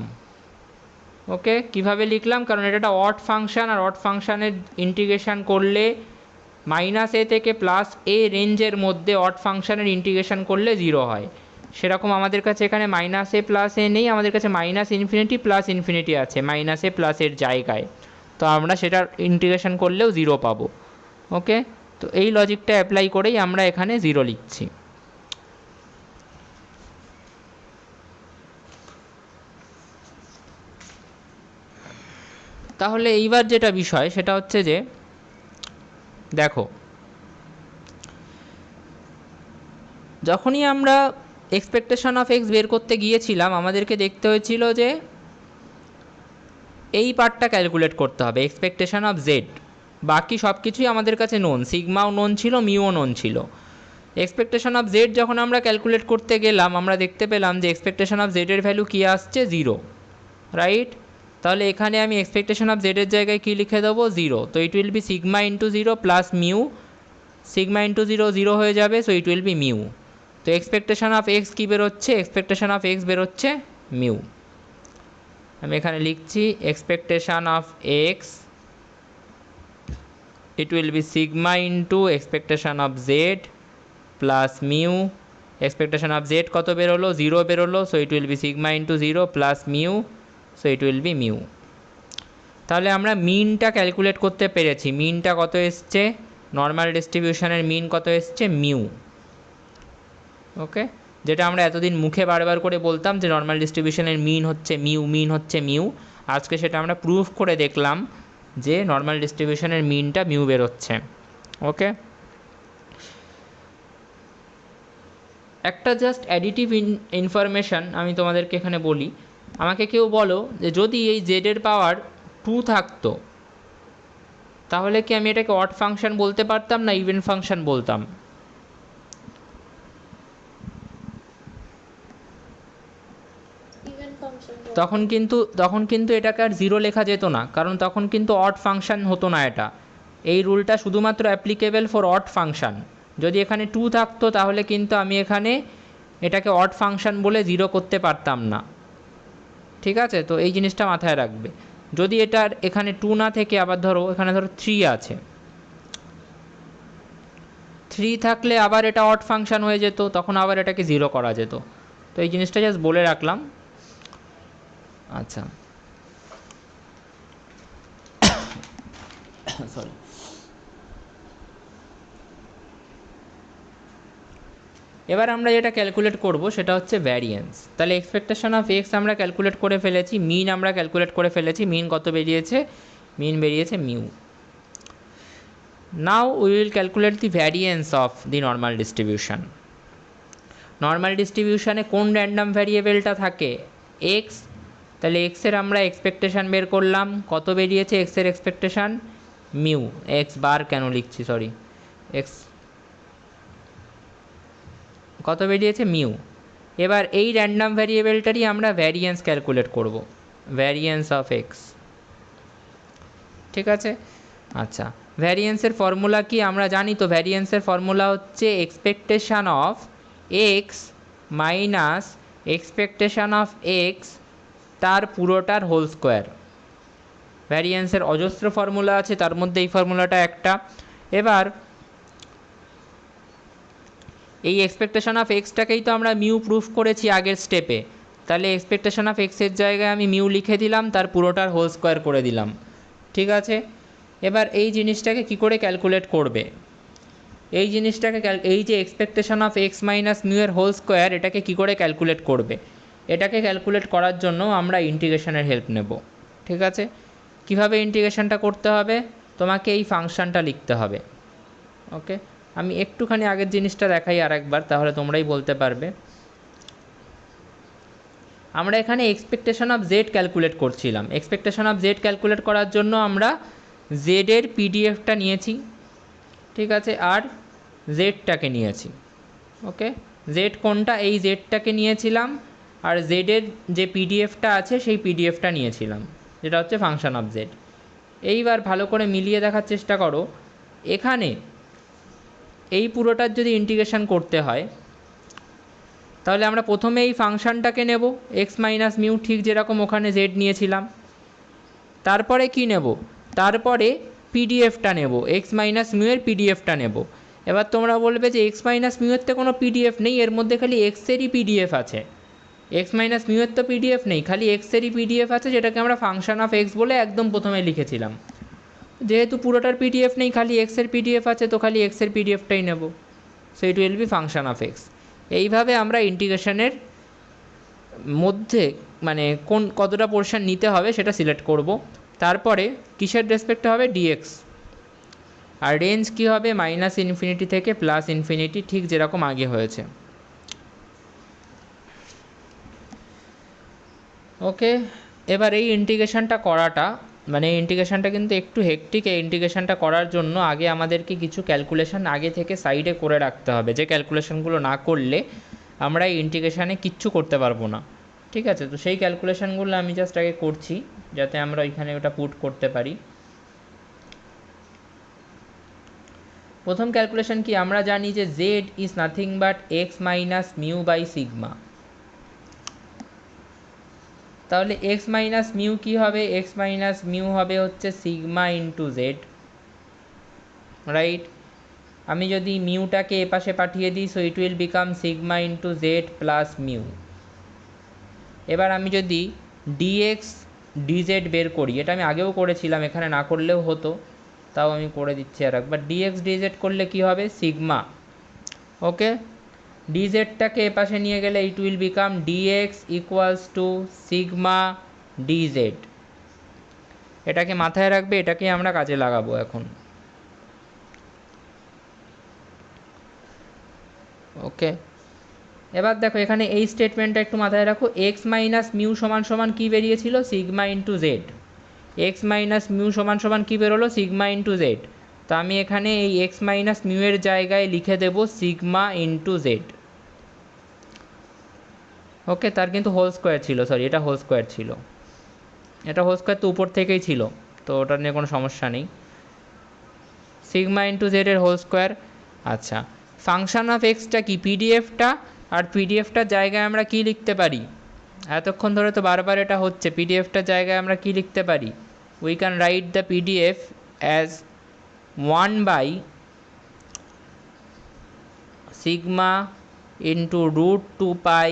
ওকে, কিভাবে লিখলাম? কারণ এটা একটা অড ফাংশান, আর অড ফাংশানের ইন্টিগ্রেশন করলে মাইনাস এ থেকে প্লাস এ রেঞ্জের মধ্যে অড ফাংশানের ইন্টিগ্রেশন করলে 0 হয়। সেরকম আমাদের কাছে এখানে মাইনাস এ প্লাস এ নেই, আমাদের কাছে মাইনাস ইনফিনিটি প্লাস ইনফিনিটি আছে মাইনাস এ প্লাসের জায়গায়, তো আমরা সেটার ইন্টিগ্রেশন করলেও 0 পাবো। ওকে, তো এই লজিকটা অ্যাপ্লাই করেই আমরা এখানে 0 লিখছি। তাহলে এইবার যেটা বিষয় সেটা হচ্ছে যে দেখো, যখনই আমরা এক্সপেকটেশন অফ এক্স বের করতে গিয়েছিলাম, আমাদেরকে দেখতে হয়েছিল যে এই পার্টটা ক্যালকুলেট করতে হবে, এক্সপেকটেশন অফ জেড। বাকি সব কিছুই আমাদের কাছে নোন, সিগমাও নোন ছিল, মিও নোন ছিল। এক্সপেকটেশন অফ জেড যখন আমরা ক্যালকুলেট করতে গেলাম, আমরা দেখতে পেলাম যে এক্সপেকটেশন অফ জেডের ভ্যালু কী আসছে? 0, রাইট? তাহলে এখানে আমি এক্সপেকটেশন অফ জেডের জায়গায় কী লিখে দেবো? 0। তো it will be sigma into 0 plus mu, sigma into 0 0 হয়ে যাবে, so it will B mu. তো এক্সপেকটেশন অফ এক্স কী বেরোচ্ছে? এক্সপেকটেশন অফ এক্স বেরোচ্ছে মিউ। আমি এখানে লিখছি expectation of x, it will be sigma into expectation of Z plus mu. Expectation of Z কত বেরোলো? 0 বেরোলো, so it will be sigma into 0 plus mu, so it will B mu. তাহলে আমরা মিনটা ক্যালকুলেট করতে পেরেছি। মিনটা কত এসছে? নর্মাল ডিস্ট্রিবিউশনের মিন কত এসছে? মিউ। ওকে, যেটা আমরা এতদিন মুখে বারবার করে বলতাম যে নর্মাল ডিস্ট্রিবিউশনের মিন হচ্ছে মিউ, মিন হচ্ছে মিউ, আজকে সেটা আমরা প্রুফ করে দেখলাম যে নর্মাল ডিস্ট্রিবিউশনের মিনটা মিউ বেরোচ্ছে। ওকে, একটা জাস্ট অ্যাডিটিভ ইনফরমেশান আমি তোমাদেরকে এখানে বলি। আমাকে কেউ বলো যে যদি এই জেডের পাওয়ার 2 থাকতো, তাহলে কি আমি এটাকে অড ফাংশন বলতে পারতাম না ইভেন ফাংশন বলতাম? তখন কিন্তু এটাকে আর 0 লেখা যেত না, কারণ তখন কিন্তু অড ফাংশন হতো না এটা। এই রুলটা শুধুমাত্র অ্যাপ্লিকেবল ফর অড ফাংশন। যদি এখানে 2 থাকতো তাহলে কিন্তু আমি এখানে এটাকে অড ফাংশন বলে 0 করতে পারতাম না। ঠিক আছে, তো এই জিনিসটা মাথায় রাখবে। যদি এটার এখানে 2 না থেকে আবার ধরো এখানে ধরো 3 আছে, 3 থাকলে আবার এটা অড ফাংশন হয়ে যেত, তখন আবার এটাকে 0 করা যেত। তো এই জিনিসটা জাস্ট বলে রাখলাম। আচ্ছা, সরি। এবার আমরা যেটা ক্যালকুলেট করব সেটা হচ্ছে ভ্যারিয়েন্স। তাহলে এক্সপেকটেশন অফ এক্স আমরা ক্যালকুলেট করে ফেলেছি, মিন আমরা ক্যালকুলেট করে ফেলেছি। মিন কত বেরিয়েছে? মিন বেরিয়েছে mu. Now we will calculate the variance of the normal distribution. Normal ডিস্ট্রিবিউশনে কোন র্যান্ডাম ভ্যারিয়েবলটা থাকে? এক্স। তাহলে এক্সের আমরা এক্সপেকটেশান বের করলাম, কত বেরিয়েছে এক্সের এক্সপেকটেশান? মিউ। এক্স বার কেন লিখছি, সরি, এক্স কত বেরিয়েছে? মিউ। এবার এই র্যান্ডাম ভ্যারিয়েবলটারই আমরা ভ্যারিয়েন্স ক্যালকুলেট করব, ভ্যারিয়েন্স অফ এক্স। ঠিক আছে, আচ্ছা, ভ্যারিয়েন্সের ফর্মুলা কি আমরা জানি তো? ভ্যারিয়েন্সের ফর্মুলা হচ্ছে expectation of X minus expectation of x তার পুরোটার হোল স্কোয়ার। ভ্যারিয়েন্সের অজস্র ফর্মুলা আছে, তার মধ্যে এই ফর্মুলাটা একটা। এবার এই এক্সপেকটেশন অফ এক্সটাকেই তো আমরা মিউ প্রুফ করেছি আগের স্টেপে, তাহলে এক্সপেকটেশন অফ এক্সের জায়গায় আমি মিউ লিখে দিলাম, তার পুরোটার হোল স্কোয়ার করে দিলাম। ঠিক আছে, এবার এই জিনিসটাকে কি করে ক্যালকুলেট করবে, এই জিনিসটাকে এই যে expectation of X minus mu এর হোল স্কোয়ার, এটাকে কি করে ক্যালকুলেট করবে, এটাকে ক্যালকুলেট করার জন্য আমরা ইন্টিগ্রেশনের হেল্প নেব। ঠিক আছে, কিভাবে ইন্টিগ্রেশনটা করতে হবে, তোমাকে এই ফাংশনটা লিখতে হবে। ওকে, আমি একটুখানি আগের জিনিসটা দেখাই আর একবার, তাহলে তোমরাই বলতে পারবে। আমরা এখানে এক্সপেকটেশন অফ জেড ক্যালকুলেট করছিলাম। এক্সপেকটেশন অফ জেড ক্যালকুলেট করার জন্য আমরা জেডের পিডিএফটা নিয়েছি, ঠিক আছে, আর জেডটাকে নিয়েছি। ওকে, জেড কোনটা, এই জেডটাকে নিয়েছিলাম, আর জেডের যে পিডিএফটা আছে সেই পিডিএফটা নিয়েছিলাম, যেটা হচ্ছে ফাংশন অফ জেড। এইবার ভালো করে মিলিয়ে দেখার চেষ্টা করো, এখানে এই পুরোটার যদি ইন্টিগ্রেশন করতে হয়, তাহলে আমরা প্রথমে এই ফাংশনটাকে নেব এক্স মাইনাস মিউ, ঠিক যেরকম ওখানে জেড নিয়েছিলাম। তারপরে কি নেব, তারপরে পিডিএফটা নেব, এক্স মাইনাস মিউ এর পিডিএফটা নেব। এবার তোমরা বলবে যে এক্স মাইনাস মিউ এর তো কোনো পিডিএফ নেই, এর মধ্যে খালি এক্সেরই পিডিএফ আছে। এক্স মাইনাস মিউ এর তো পিডিএফ নেই, খালি এক্সেরই পিডিএফ আছে, যেটাকে আমরা ফাংশন অফ এক্স বলে একদম প্রথমে লিখেছিলাম। যেহেতু পুরোটার পিডিএফ নেই, খালি এক্সের পিডিএফ আছে, তো খালি এক্সের পিডিএফটাই নেব। So it will B function of x. এইভাবে আমরা ইন্টিগ্রেশনের মধ্যে মানে কতটা পোর্শন নিতে হবে সেটা সিলেক্ট করব। তারপরে কিসের রেসপেক্টে হবে, ডিএক্স, আর রেঞ্জ কী হবে, মাইনাস ইনফিনিটি থেকে প্লাস ইনফিনিটি, ঠিক যেরকম আগে হয়েছে। ওকে, এবার এই ইন্টিগ্রেশনটা করাটা মানে এই ইন্টিগ্রেশনটা কিন্তু একটু হেক্টিক। এই ইন্টিগ্রেশনটা করার জন্য আগে আমাদেরকে কিছু ক্যালকুলেশন আগে থেকে সাইডে করে রাখতে হবে, যে ক্যালকুলেশনগুলো না করলে আমরা এই ইন্টিগ্রেশানে কিচ্ছু করতে পারবো না। ঠিক আছে, তো সেই ক্যালকুলেশনগুলো আমি জাস্ট আগে করছি, যাতে আমরা ওইখানে ওটা পুট করতে পারি। প্রথম ক্যালকুলেশন কি, আমরা জানি যে Z is nothing but X minus mu by sigma. তাহলে এক্স মাইনাস মিউ কী হবে, এক্স মাইনাস মিউ হবে হচ্ছে সিগমা ইন্টু জেড, রাইট। আমি যদি মিউটাকে এপাশে পাঠিয়ে দিই, so it will become sigma into Z plus mu. এবার আমি যদি ডিএক্স ডিজেড বের করি, এটা আমি আগেও করেছিলাম, এখানে না করলেও হতো, তাও আমি করে দিচ্ছি আর একবার। ডিএক্স ডিজেড করলে কি হবে, সিগমা। ওকে, ডিজেডটাকে এপাশে নিয়ে গেলে it will become dx equals to sigma dz. এটাকে মাথায় রাখবে, এটাকে আমরা কাজে লাগাবো এখন। ওকে, এবার দেখো এখানে এই স্টেটমেন্টটা একটু মাথায় রাখো, এক্স মাইনাস মিউ সমান সমান কী বেরিয়েছিল, sigma into Z. X minus mu সমান সমান কী বেরোলো, সিগমা ইন্টু জেড। তো আমি এখানে এই এক্স মাইনাস মিউ এর জায়গায় লিখে দেব সিগমা ইন্টু জেড। ওকে, তার কিন্তু হোল স্কোয়ার ছিল, সরি এটা হোল স্কোয়ার ছিল, এটা হোল স্কোয়ার তো উপর থেকেই ছিল, তো ওটা নিয়ে কোনো সমস্যা নেই। সিগমা ইন্টু জেডের হোল স্কোয়ার। আচ্ছা, ফাংশন অফ এক্সটা কি, পিডিএফটা, আর পিডিএফটার জায়গায় আমরা কি লিখতে পারি, এতক্ষণ ধরে তো বারবার এটা হচ্ছে, পিডিএফটার জায়গায় আমরা কি লিখতে পারি, we can write the PDF as 1 by sigma into root 2 pi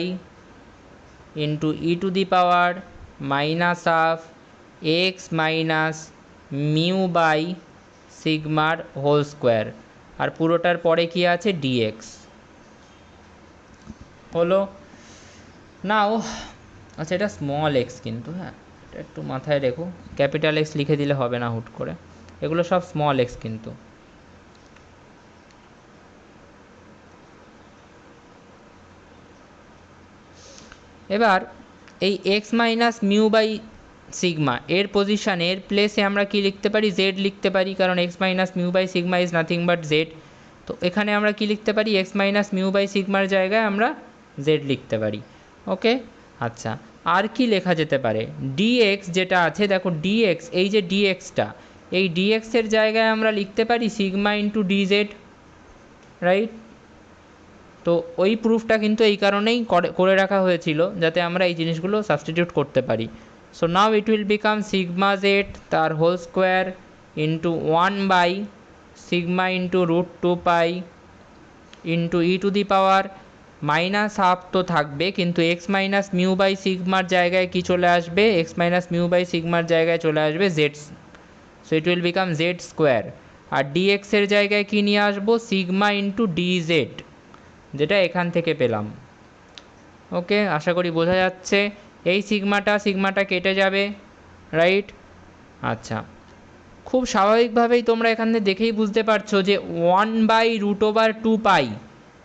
into E to the power minus of X minus mu by সিগমার হোল স্কোয়ার, আর পুরোটার পরে কি আছে, ডিএক্স। হলো নাও। আচ্ছা, এটা স্মল এক্স কিন্তু, হ্যাঁ এটা একটু মাথায় রেখো, ক্যাপিটাল এক্স লিখে দিলে হবে না হুট করে, এগুলো সব স্মল এক্স কিন্তু। এবার এই X minus mu by sigma এর পজিশানে, এর প্লেসে আমরা কি লিখতে পারি, জেড লিখতে পারি, কারণ X minus mu by sigma is nothing but Z. তো এখানে আমরা কি লিখতে পারি, এক্স মাইনাস মিউ বাই সিগমার জায়গায় আমরা জেড লিখতে পারি। ওকে, আচ্ছা, আর কি লেখা যেতে পারে, ডিএক্স যেটা আছে, দেখো ডিএক্স, এই যে ডিএক্সটা, এই ডিএক্সের জায়গায় আমরা লিখতে পারি সিগমা ইন্টু ডিজেড, রাইট। তো ওই প্রুফটা কিন্তু এই কারণেই করে রাখা হয়েছিল, যাতে আমরা এই জিনিসগুলো সাবস্টিটিউট করতে পারি। So now it will become sigma z তার whole square into 1/sigma into √2 pi into E to the power minus half তো থাকবে, কিন্তু এক্স মাইনাস মিউ বাই সিগমার জায়গায় কি চলে আসবে, এক্স মাইনাস মিউ বাই সিগমার জায়গায় চলে আসবে z. So it will become z square. আর ডিএক্স এর জায়গায় কি নিয়ে আসবো, সিগমা ইন্টু ডিজেড, যেটা এখান থেকে পেলাম। ওকে, আশা করি বোঝা যাচ্ছে। এই সিগমাটা কেটে যাবে, রাইট? আচ্ছা, খুব স্বাভাবিকভাবেই তোমরা এখান থেকে দেখেই বুঝতে পারছো যে 1/√2 পাই,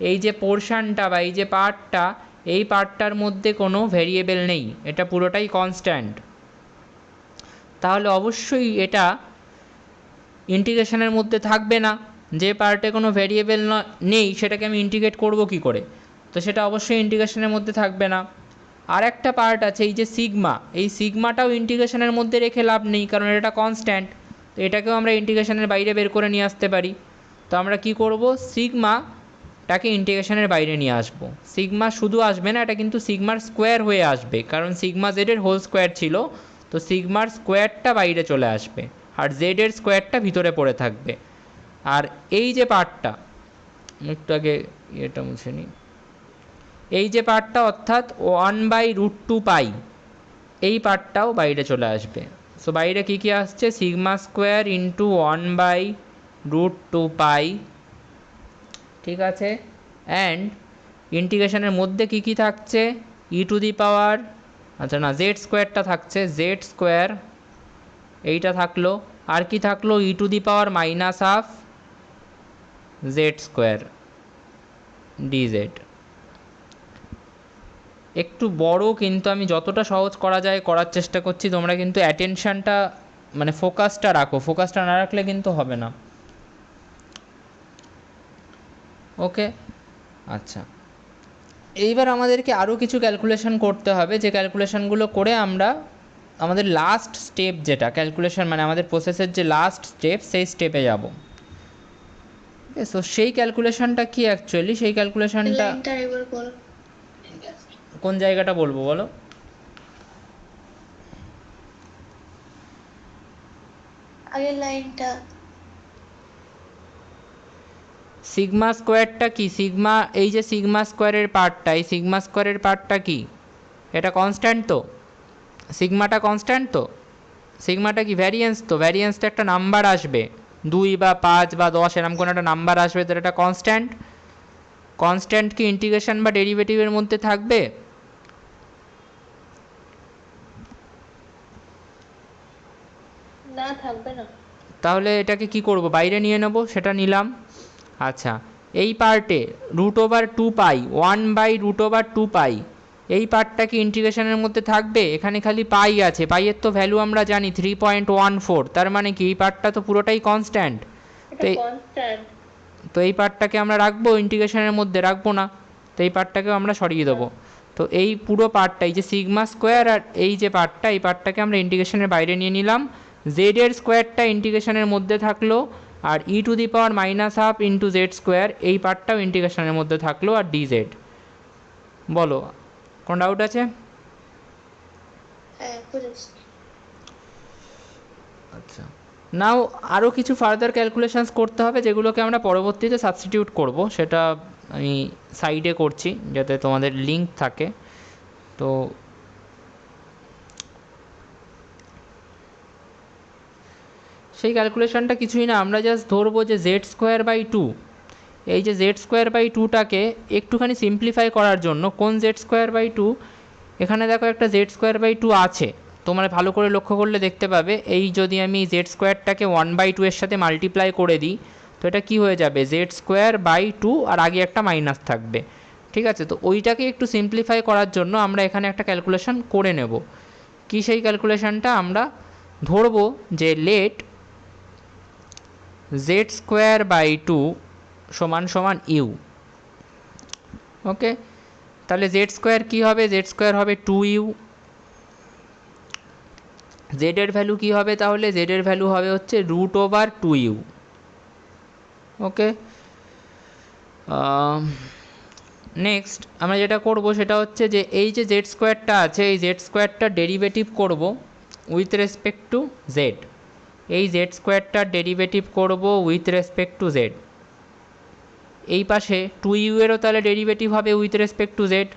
এই যে পোর্শানটা বা এই যে পার্টটা, এই পার্টটার মধ্যে কোনো ভেরিয়েবল নেই, এটা পুরোটাই কনস্ট্যান্ট। তাহলে অবশ্যই এটা ইন্টিগ্রেশনের মধ্যে থাকবে না। যে পার্টে কোনো ভেরিয়েবল নেই সেটাকে আমি ইন্টিগ্রেট করব কি করে? তো সেটা অবশ্যই ইন্টিগ্রেশনের মধ্যে থাকবে না। আর একটা পার্ট আছে এই যে সিগমা, এই সিগমাটাও ইন্টিগ্রেশনের মধ্যে রেখে লাভ নেই, কারণ এটা কনস্ট্যান্ট। তো এটাকেও আমরা ইন্টিগ্রেশনের বাইরে বের করে নিয়ে আসতে পারি। তো আমরা কি করব, সিগমাটাকে ইন্টিগ্রেশনের বাইরে নিয়ে আসব। সিগমা শুধু আসবে না, এটা কিন্তু সিগমার স্কোয়ার হয়ে আসবে, কারণ সিগমা জেডের হোল স্কোয়ার ছিল। তো সিগমার স্কোয়ারটা বাইরে চলে আসবে আর জেডের স্কোয়ারটা ভিতরে পড়ে থাকবে। আর এই যে পার্টটা, একটু আগে এটা মুছে নিই, এই যে পার্টটা অর্থাৎ 1/√2 পাই, এই পার্টটাও বাইরে চলে আসবে। সো বাইরে কী কী আসছে, সিগমা স্কোয়ার ইন্টু 1/√2 পাই, ঠিক আছে। অ্যান্ড ইন্টিগ্রেশনের মধ্যে কী কী থাকছে, ই টু দি পাওয়ার, আচ্ছা না, জেড স্কোয়ারটা থাকছে, জেড স্কোয়ার এইটা থাকলো। আর কি থাকলো, E to the power minus half Z square DZ. একটু বড়, কিন্তু আমি যতটা সহজ করা যায় করার চেষ্টা করছি। তোমরা কিন্তু অ্যাটেনশানটা মানে ফোকাসটা রাখো, ফোকাসটা না রাখলে কিন্তু হবে না। ওকে, আচ্ছা, এইবার আমাদেরকে আরও কিছু ক্যালকুলেশন করতে হবে, যে ক্যালকুলেশনগুলো করে আমরা আমাদের লাস্ট স্টেপ, যেটা ক্যালকুলেশন মানে আমাদের প্রসেসের যে লাস্ট স্টেপ, সেই স্টেপে যাব। সো সেই ক্যালকুলেশনটা কি অ্যাকচুয়ালি, সেই ক্যালকুলেশনটা কোন জায়গাটা বলবো বলো? আগের লাইনটা। সিগমা স্কোয়ারটা কি, সিগমা, এই যে সিগমা স্কোয়ারের পার্টটা, এই সিগমা স্কোয়ারের পার্টটা কি, এটা কনস্ট্যান্ট তো, সিগমাটা কনস্ট্যান্ট তো, সিগমাটা কি ভ্যারিয়েন্স তো, ভ্যারিয়েন্স তো একটা নাম্বার আসবে, 2 বা 5 বা 10 এরকম কোনো একটা নাম্বার আসবে, তো এটা কনস্ট্যান্ট। কনস্ট্যান্ট কি ইন্টিগ্রেশন বা ডেরিভেটিভের মধ্যে থাকবে? না, থাকবে না। তাহলে এটাকে কি করব, বাইরে নিয়ে নেব, সেটা নিলাম। আচ্ছা, এই পার্টে √2 পাই, 1/√2 পাই, এই পার্টটা কি ইন্টিগ্রেশনের মধ্যে থাকবে? এখানে খালি পাই আছে, পাইয়ের তো ভ্যালু আমরা জানি 3.14, তার মানে কি এই পার্টটা তো পুরোটাই কনস্ট্যান্ট। তো এই পার্টটাকে আমরা রাখবো ইন্টিগ্রেশনের মধ্যে, রাখবো না, তো এই পার্টটাকেও আমরা সরিয়ে দেবো। তো এই পুরো পার্টটা, এই যে সিগমা স্কোয়ার আর এই যে পার্টটা, এই পার্টটাকে আমরা ইন্টিগ্রেশনের বাইরে নিয়ে নিলাম। জেড এর স্কোয়ারটা ইন্টিগ্রেশনের মধ্যে থাকলো, আর e to the power minus half into Z square, এই পার্টটাও ইন্টিগ্রেশনের মধ্যে থাকলো, আর ডিজেড। বলো, কোন ডাউট আছে? আচ্ছা, নাও আরও কিছু ফার্দার ক্যালকুলেশনস করতে হবে, যেগুলোকে আমরা পরবর্তীতে সাবস্টিটিউট করব, সেটা আমি সাইডে করছি যাতে তোমাদের লিঙ্ক থাকে। তো সেই ক্যালকুলেশনটা কিছুই না, আমরা জাস্ট ধরবো যে z²/2, এই যে z²/2টাকে একটুখানি সিম্পলিফাই করার জন্য, কোন z²/2, এখানে দেখো একটা z²/2 আছে, তোমরা ভালো করে লক্ষ্য করলে দেখতে পাবে, এই যদি আমি z²টাকে 1/2 এর সাথে মাল্টিপ্লাই করে দিই, তো এটা কি হয়ে যাবে, z²/2, আর আগে একটা মাইনাস থাকবে, ঠিক আছে। তো ওইটাকে একটু সিম্পলিফাই করার জন্য আমরা এখানে একটা ক্যালকুলেশন করে নেব। কি সেই ক্যালকুলেশনটা, আমরা ধরবো যে লেট z²/2 = u। ওকে, তাহলে z² কী হবে, z² হবে 2u। z এর ভ্যালু কী হবে, তাহলে z এর ভ্যালু হবে হচ্ছে √2u। ওকে, নেক্সট আমরা যেটা করব সেটা হচ্ছে যে এই যে জেড স্কোয়ারটা আছে এই জেড স্কোয়ারটার ডেরিভেটিভ করব উইথ রেসপেক্ট টু জেড। এই জেড স্কোয়ারটার ডেরিভেটিভ করব উইথ রেসপেক্ট টু জেড। এই পাশে 2u এরও তাহলে ডেরিভেটিভ হবে উইথ রেসপেক্ট টু জেড।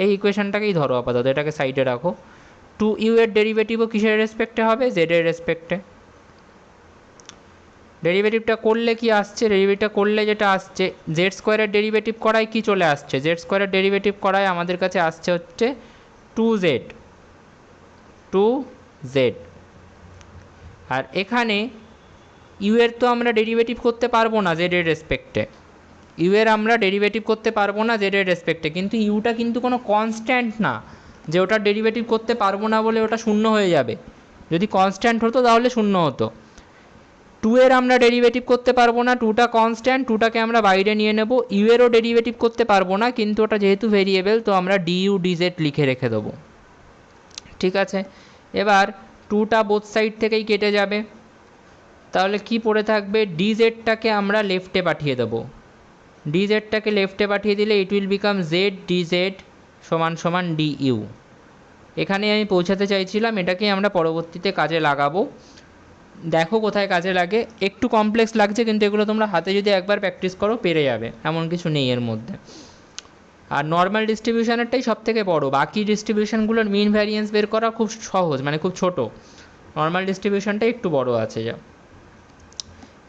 এই ইকুয়েশনটাকেই ধরো আপাতত, এটাকে সাইডে রাখো। 2u এর ডেরিভেটিভও কিসের রেসপেক্টে হবে? জেডের রেসপেক্টে। ডেরিভেটিভটা করলে কি আসছে? ডেরিভেটিভটা করলে যেটা আসছে, জেড স্কোয়ারের ডেরিভেটিভ করায় কি চলে আসছে? জেড স্কোয়ারের ডেরিভেটিভ করায় আমাদের কাছে আসছে হচ্ছে 2z। 2z। আর এখানে ইউ এর তো আমরা ডেরিভেটিভ করতে পারবো না জেডের রেসপেক্টে। ইউ এর আমরা ডেরিভেটিভ করতে পারবো না জেডের রেসপেক্টে, কিন্তু ইউটা কিন্তু কোনো কনস্ট্যান্ট না যে ওটার ডেরিভেটিভ করতে পারবো না বলে ওটা শূন্য হয়ে যাবে। যদি কনস্ট্যান্ট হতো তাহলে শূন্য হতো। 2 এর আমরা ডেরিভেটিভ করতে পারবো না, 2টা কনস্ট্যান্ট, 2টাকে আমরা বাইরে নিয়ে নেব। ইউ এরও ডেরিভেটিভ করতে পারবো না, কিন্তু ওটা যেহেতু ভেরিয়েবল তো আমরা ডিইউ ডিজেড লিখে রেখে দেবো। ঠিক আছে, এবার 2টা বোথ সাইড থেকেই কেটে যাবে, তাহলে কি পড়ে থাকবে? ডিজেডটাকে আমরা লেফটে পাঠিয়ে দেবো। ডিজেডটাকে লেফটে পাঠিয়ে দিলে ইট উইল বিকাম জেড ডিজেড সমান সমান ডিইউ। এখানে আমি পৌঁছাতে চাইছিলাম, এটাকে আমরা পরবর্তীতে কাজে লাগাবো। দেখো কোথায় কাজে লাগে। একটু কমপ্লেক্স লাগছে, কিন্তু এগুলো তোমরা হাতে যদি একবার প্র্যাকটিস করো পেরে যাবে, এমন কিছু নেই এর মধ্যে। আর নর্মাল ডিস্ট্রিবিউশনেরটাই সব থেকে বড়, বাকি ডিস্ট্রিবিউশনগুলোর মিন ভ্যারিয়েন্স বের করা খুব সহজ, মানে খুব ছোট। নর্মাল ডিস্ট্রিবিউশনটা একটু বড় আছে যা।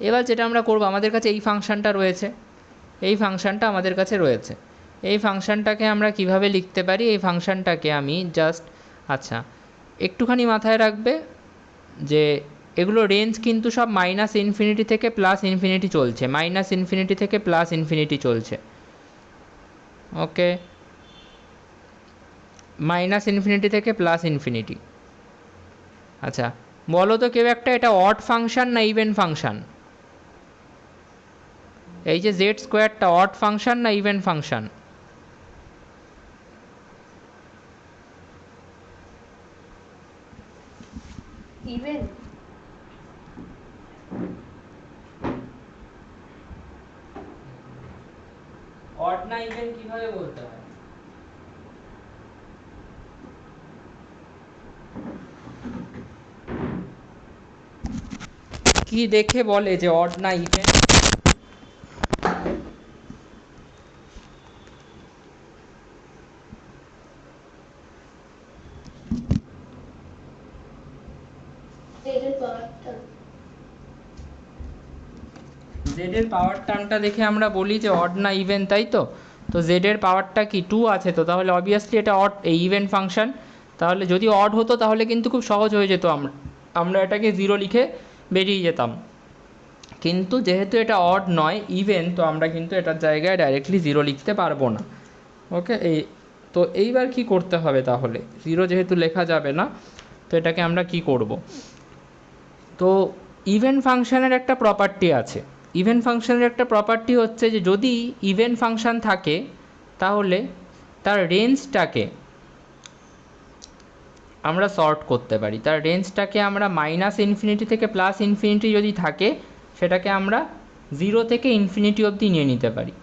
এবার যেটা আমরা করব, আমাদের কাছে এই ফাংশানটা রয়েছে, এই ফাংশানটা আমাদের কাছে রয়েছে। এই ফাংশানটাকে আমরা কিভাবে লিখতে পারি? এই ফাংশানটাকে আমি জাস্ট, আচ্ছা একটুখানি মাথায় রাখবে যে এগুলো রেঞ্জ কিন্তু সব মাইনাস ইনফিনিটি থেকে প্লাস ইনফিনিটি চলছে, মাইনাস ইনফিনিটি থেকে প্লাস ইনফিনিটি চলছে। ওকে, মাইনাস ইনফিনিটি থেকে প্লাস ইনফিনিটি। আচ্ছা বলো তো কেউ একটা, এটা অড ফাংশান না ইভেন ফাংশান? এই যে জেড স্কোয়ারটা অড ফাংশান না ইভেন ফাংশান? ইভেন। অড না ইভেন কিভাবে বলতে হয়? কি দেখে বলে যে অড না ইভেন? এটার পাওয়ারটা। জেডের পাওয়ার টার্মটা দেখে আমরা বলি যে অড না ইভেন, তাই তো? তো জেডের পাওয়ারটা কি 2 আছে, তো তাহলে অবভিয়াসলি এটা অড, এই ইভেন ফাংশন। তাহলে যদি অড হতো তাহলে কিন্তু খুব সহজ হয়ে যেত, আমরা এটাকে 0 লিখে বেরিয়ে যেতাম। কিন্তু যেহেতু এটা অড নয় ইভেন, তো আমরা কিন্তু এটার জায়গায় ডাইরেক্টলি 0 লিখতে পারবো না। ওকে, তো এইবার কি করতে হবে তাহলে? 0 যেহেতু লেখা যাবে না, তো এটাকে আমরা কি করব? তো ইভেন ফাংশনের একটা প্রপার্টি আছে। ইভেন ফাংশনের একটা প্রপার্টি হচ্ছে যে যদি ইভেন ফাংশন থাকে তাহলে তার রেঞ্জটাকে আমরা সর্ট করতে পারি। তার রেঞ্জটাকে আমরা মাইনাস ইনফিনিটি থেকে প্লাস ইনফিনিটি যদি থাকে সেটাকে আমরা 0 থেকে ইনফিনিটি অবধি নিয়ে নিতে পারি।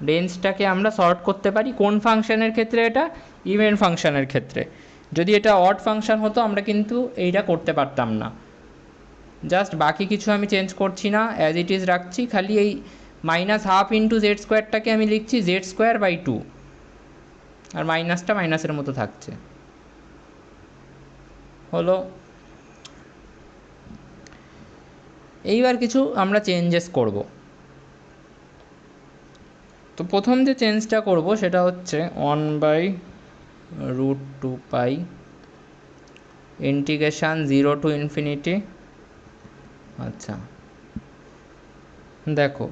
রেঞ্জটাকে আমরা সর্ট করতে পারি। কোন ফাংশনের ক্ষেত্রে? এটা ইভেন ফাংশনের ক্ষেত্রে। যদি এটা অড ফাংশন হতো আমরা কিন্তু এইটা করতে পারতাম না। জাস্ট বাকি কিছু আমি চেঞ্জ করছি না, অ্যাজ ইট ইজ রাখছি, খালি এই মাইনাস হাফ ইন্টু জেড স্কোয়ারটাকে আমি লিখছি জেড স্কোয়ার বাই 2, আর মাইনাসটা মাইনাসের মতো থাকছে। হলো। এইবার কিছু আমরা চেঞ্জেস করব। তো প্রথম যে চেঞ্জটা করব সেটা হচ্ছে 1/√2 পাই ইন্টিগ্রেশান 0 টু ইনফিনিটি। আচ্ছা দেখো,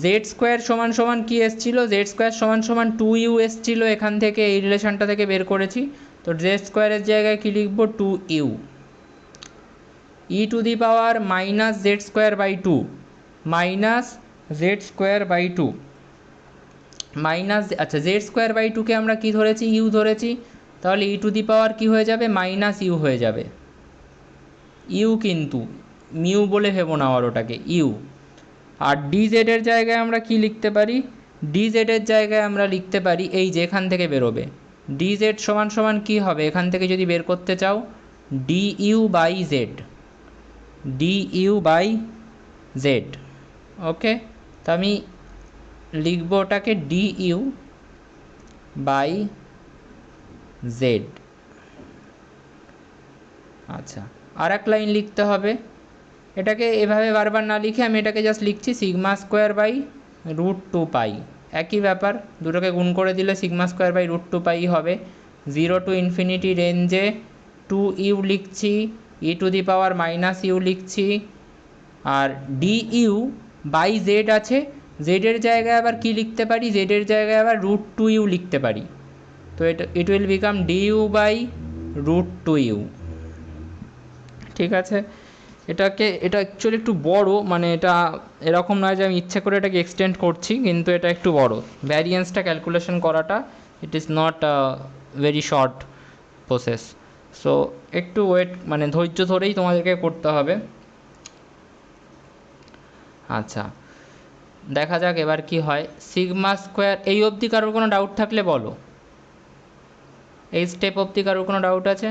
জেড স্কোয়ার সমান সমান কী এসেছিলো? জেড স্কোয়ার সমান সমান 2u এসেছিলো, এখান থেকে এই রিলেশনটা থেকে বের করেছি। তো জেড স্কোয়ারের জায়গায় কী লিখব? 2u e to the power minus Z square by 2, minus Z square by 2 minus, আচ্ছা জেড স্কোয়ার বাই 2কে আমরা কী ধরেছি? ইউ ধরেছি। তাহলে ই টু দি পাওয়ার কী হয়ে যাবে? মাইনাস ইউ হয়ে যাবে। ইউ কিন্তু মিউ বলে ভেবো না আর ওটাকে, ইউ। আর ডিজেডের জায়গায় আমরা কি লিখতে পারি? ডিজেড এর জায়গায় আমরা লিখতে পারি এই যে এখান থেকে বেরোবে ডিজেড সমান সমান কী হবে এখান থেকে যদি বের করতে চাও d u by z, d u by z. Okay, তো আমি লিখব ওটাকে ডিইউ বাই জেড। আচ্ছা, আর এক লাইন লিখতে হবে, এটাকে এভাবে বারবার না লিখে আমি এটাকে জাস্ট লিখছি sigma square by root two pi. একই ব্যাপার, দুটোকে গুণ করে দিলে sigma square by root two pi হবে। 0 টু ইনফিনিটি রেঞ্জে 2u লিখছি, e to the power minus u লিখছি, আর ডিইউ বাই জেড আছে, জেডের জায়গায় আবার কি লিখতে পারি, জেডের জায়গায় আবার রুট টু ইউ লিখতে পারি। তো it will become du by root two u. ঠিক আছে, এটা অ্যাকচুয়ালি একটু বড়, মানে এটা এরকম নয় যে আমি ইচ্ছে করে এটাকে এক্সটেন্ড করছি, কিন্তু এটা একটু বড়। ভ্যারিয়েন্সটা ক্যালকুলেশন করাটা it is not very short process. So একটু ওয়েট, মানে ধৈর্য ধরেই তোমাদেরকে করতে হবে। আচ্ছা, দেখা যাক এবার কি হয়। সিগমা স্কোয়ার, এই অবধি কারোর কোনো ডাউট থাকলে বলো। এই স্টেপ অবধি কারোর কোনো ডাউট আছে?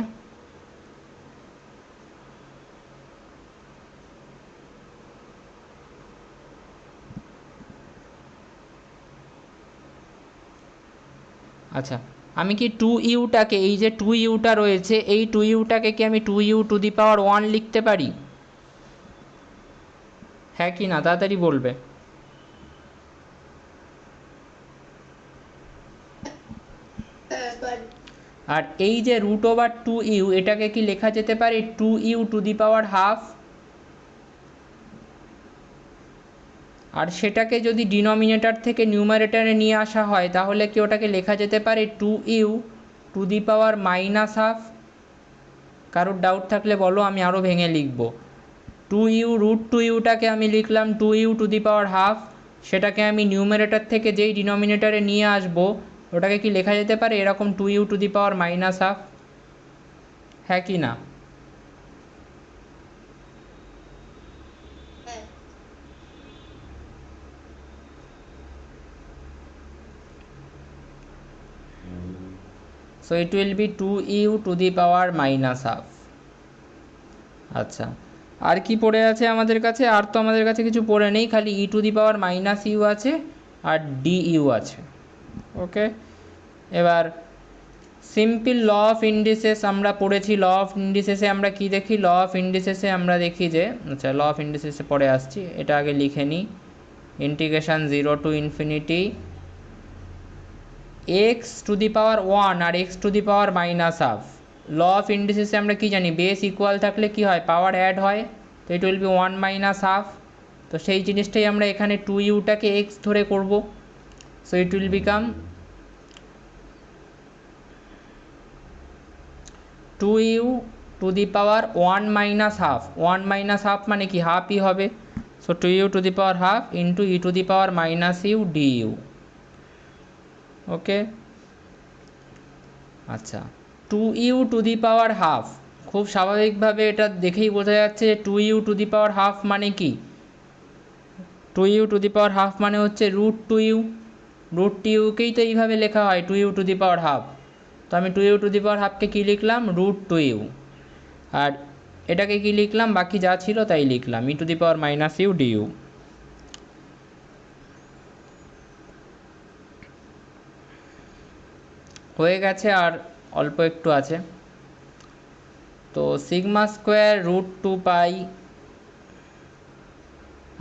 আচ্ছা, আমি কি টু ইউটাকে, এই যে টু ইউটা রয়েছে, এই টু ইউটাকে কি আমি two u to the power 1 লিখতে পারি? হ্যাঁ কি না, তাড়াতাড়ি বলবে। আর এই যে রুট ওভার টু ইউ, এটাকে কি লেখা যেতে পারে two u to the power half? আর সেটাকে যদি ডিনোমিনেটর থেকে নিউমারেটরে নিয়ে আসা হয় তাহলে কি ওটাকে লেখা যেতে পারে two u to the power minus half? কারোর ডাউট থাকলে বলো, আমি আরও ভেঙে লিখব। টু ইউ রুট টু ইউটাকে আমি লিখলাম two u to the power half, সেটাকে আমি নিউমারেটর থেকে যেই ডিনোমিনেটরে নিয়ে আসবো ওটাকে কি লেখা যেতে পারে এরকম two u to the power minus half? হ্যাঁ কি না? So it will be 2u to the power minus half. আচ্ছা, আর কি পড়ে আছে আমাদের কাছে? আর তো আমাদের কাছে কিছু পড়ে নেই, খালি e to the power minus u আছে আর ডি ইউ আছে। ওকে, এবার সিম্পল ল অফ ইন্ডিসেস আমরা পড়েছি। ল অফ ইন্ডিসেসে আমরা কি দেখি? ল অফ ইন্ডিসেসে আমরা দেখি যে, আচ্ছা ল অফ ইন্ডিসেসে পড়ে আসছি, এটা আগে লিখে নিই। Integration 0 to infinity x to the power 1 আর x to the power minus half. Law of ইন্ডিসেসে আমরা কি জানি, বেস ইকুয়াল থাকলে কি হয়, পাওয়ার অ্যাড হয়, তো it will B 1 minus half. তো সেই জিনিসটাই আমরা এখানে টু ইউটাকে এক্স ধরে করব। So it will become two u to the power 1 minus half. 1 minus half মানে কি, হাফই হবে। So two u to the power half into E to the power minus u d u. Okay, আচ্ছা, two u to the power half, খুব স্বাভাবিকভাবে এটা দেখেই বোঝা যাচ্ছে যে two u to the power half মানে কি, two u to the power half মানে হচ্ছে root two u. Root two ইউকেই তো এইভাবে লেখা হয় two u to the power half. তো আমি two u to the power হাফকে কী লিখলাম, রুট টু ইউ, আর এটাকে কি লিখলাম, বাকি যা ছিল তাই লিখলাম, e to the power minus u d u. হয়ে গেছে, আর অল্প একটু আছে। তো sigma square root two pi.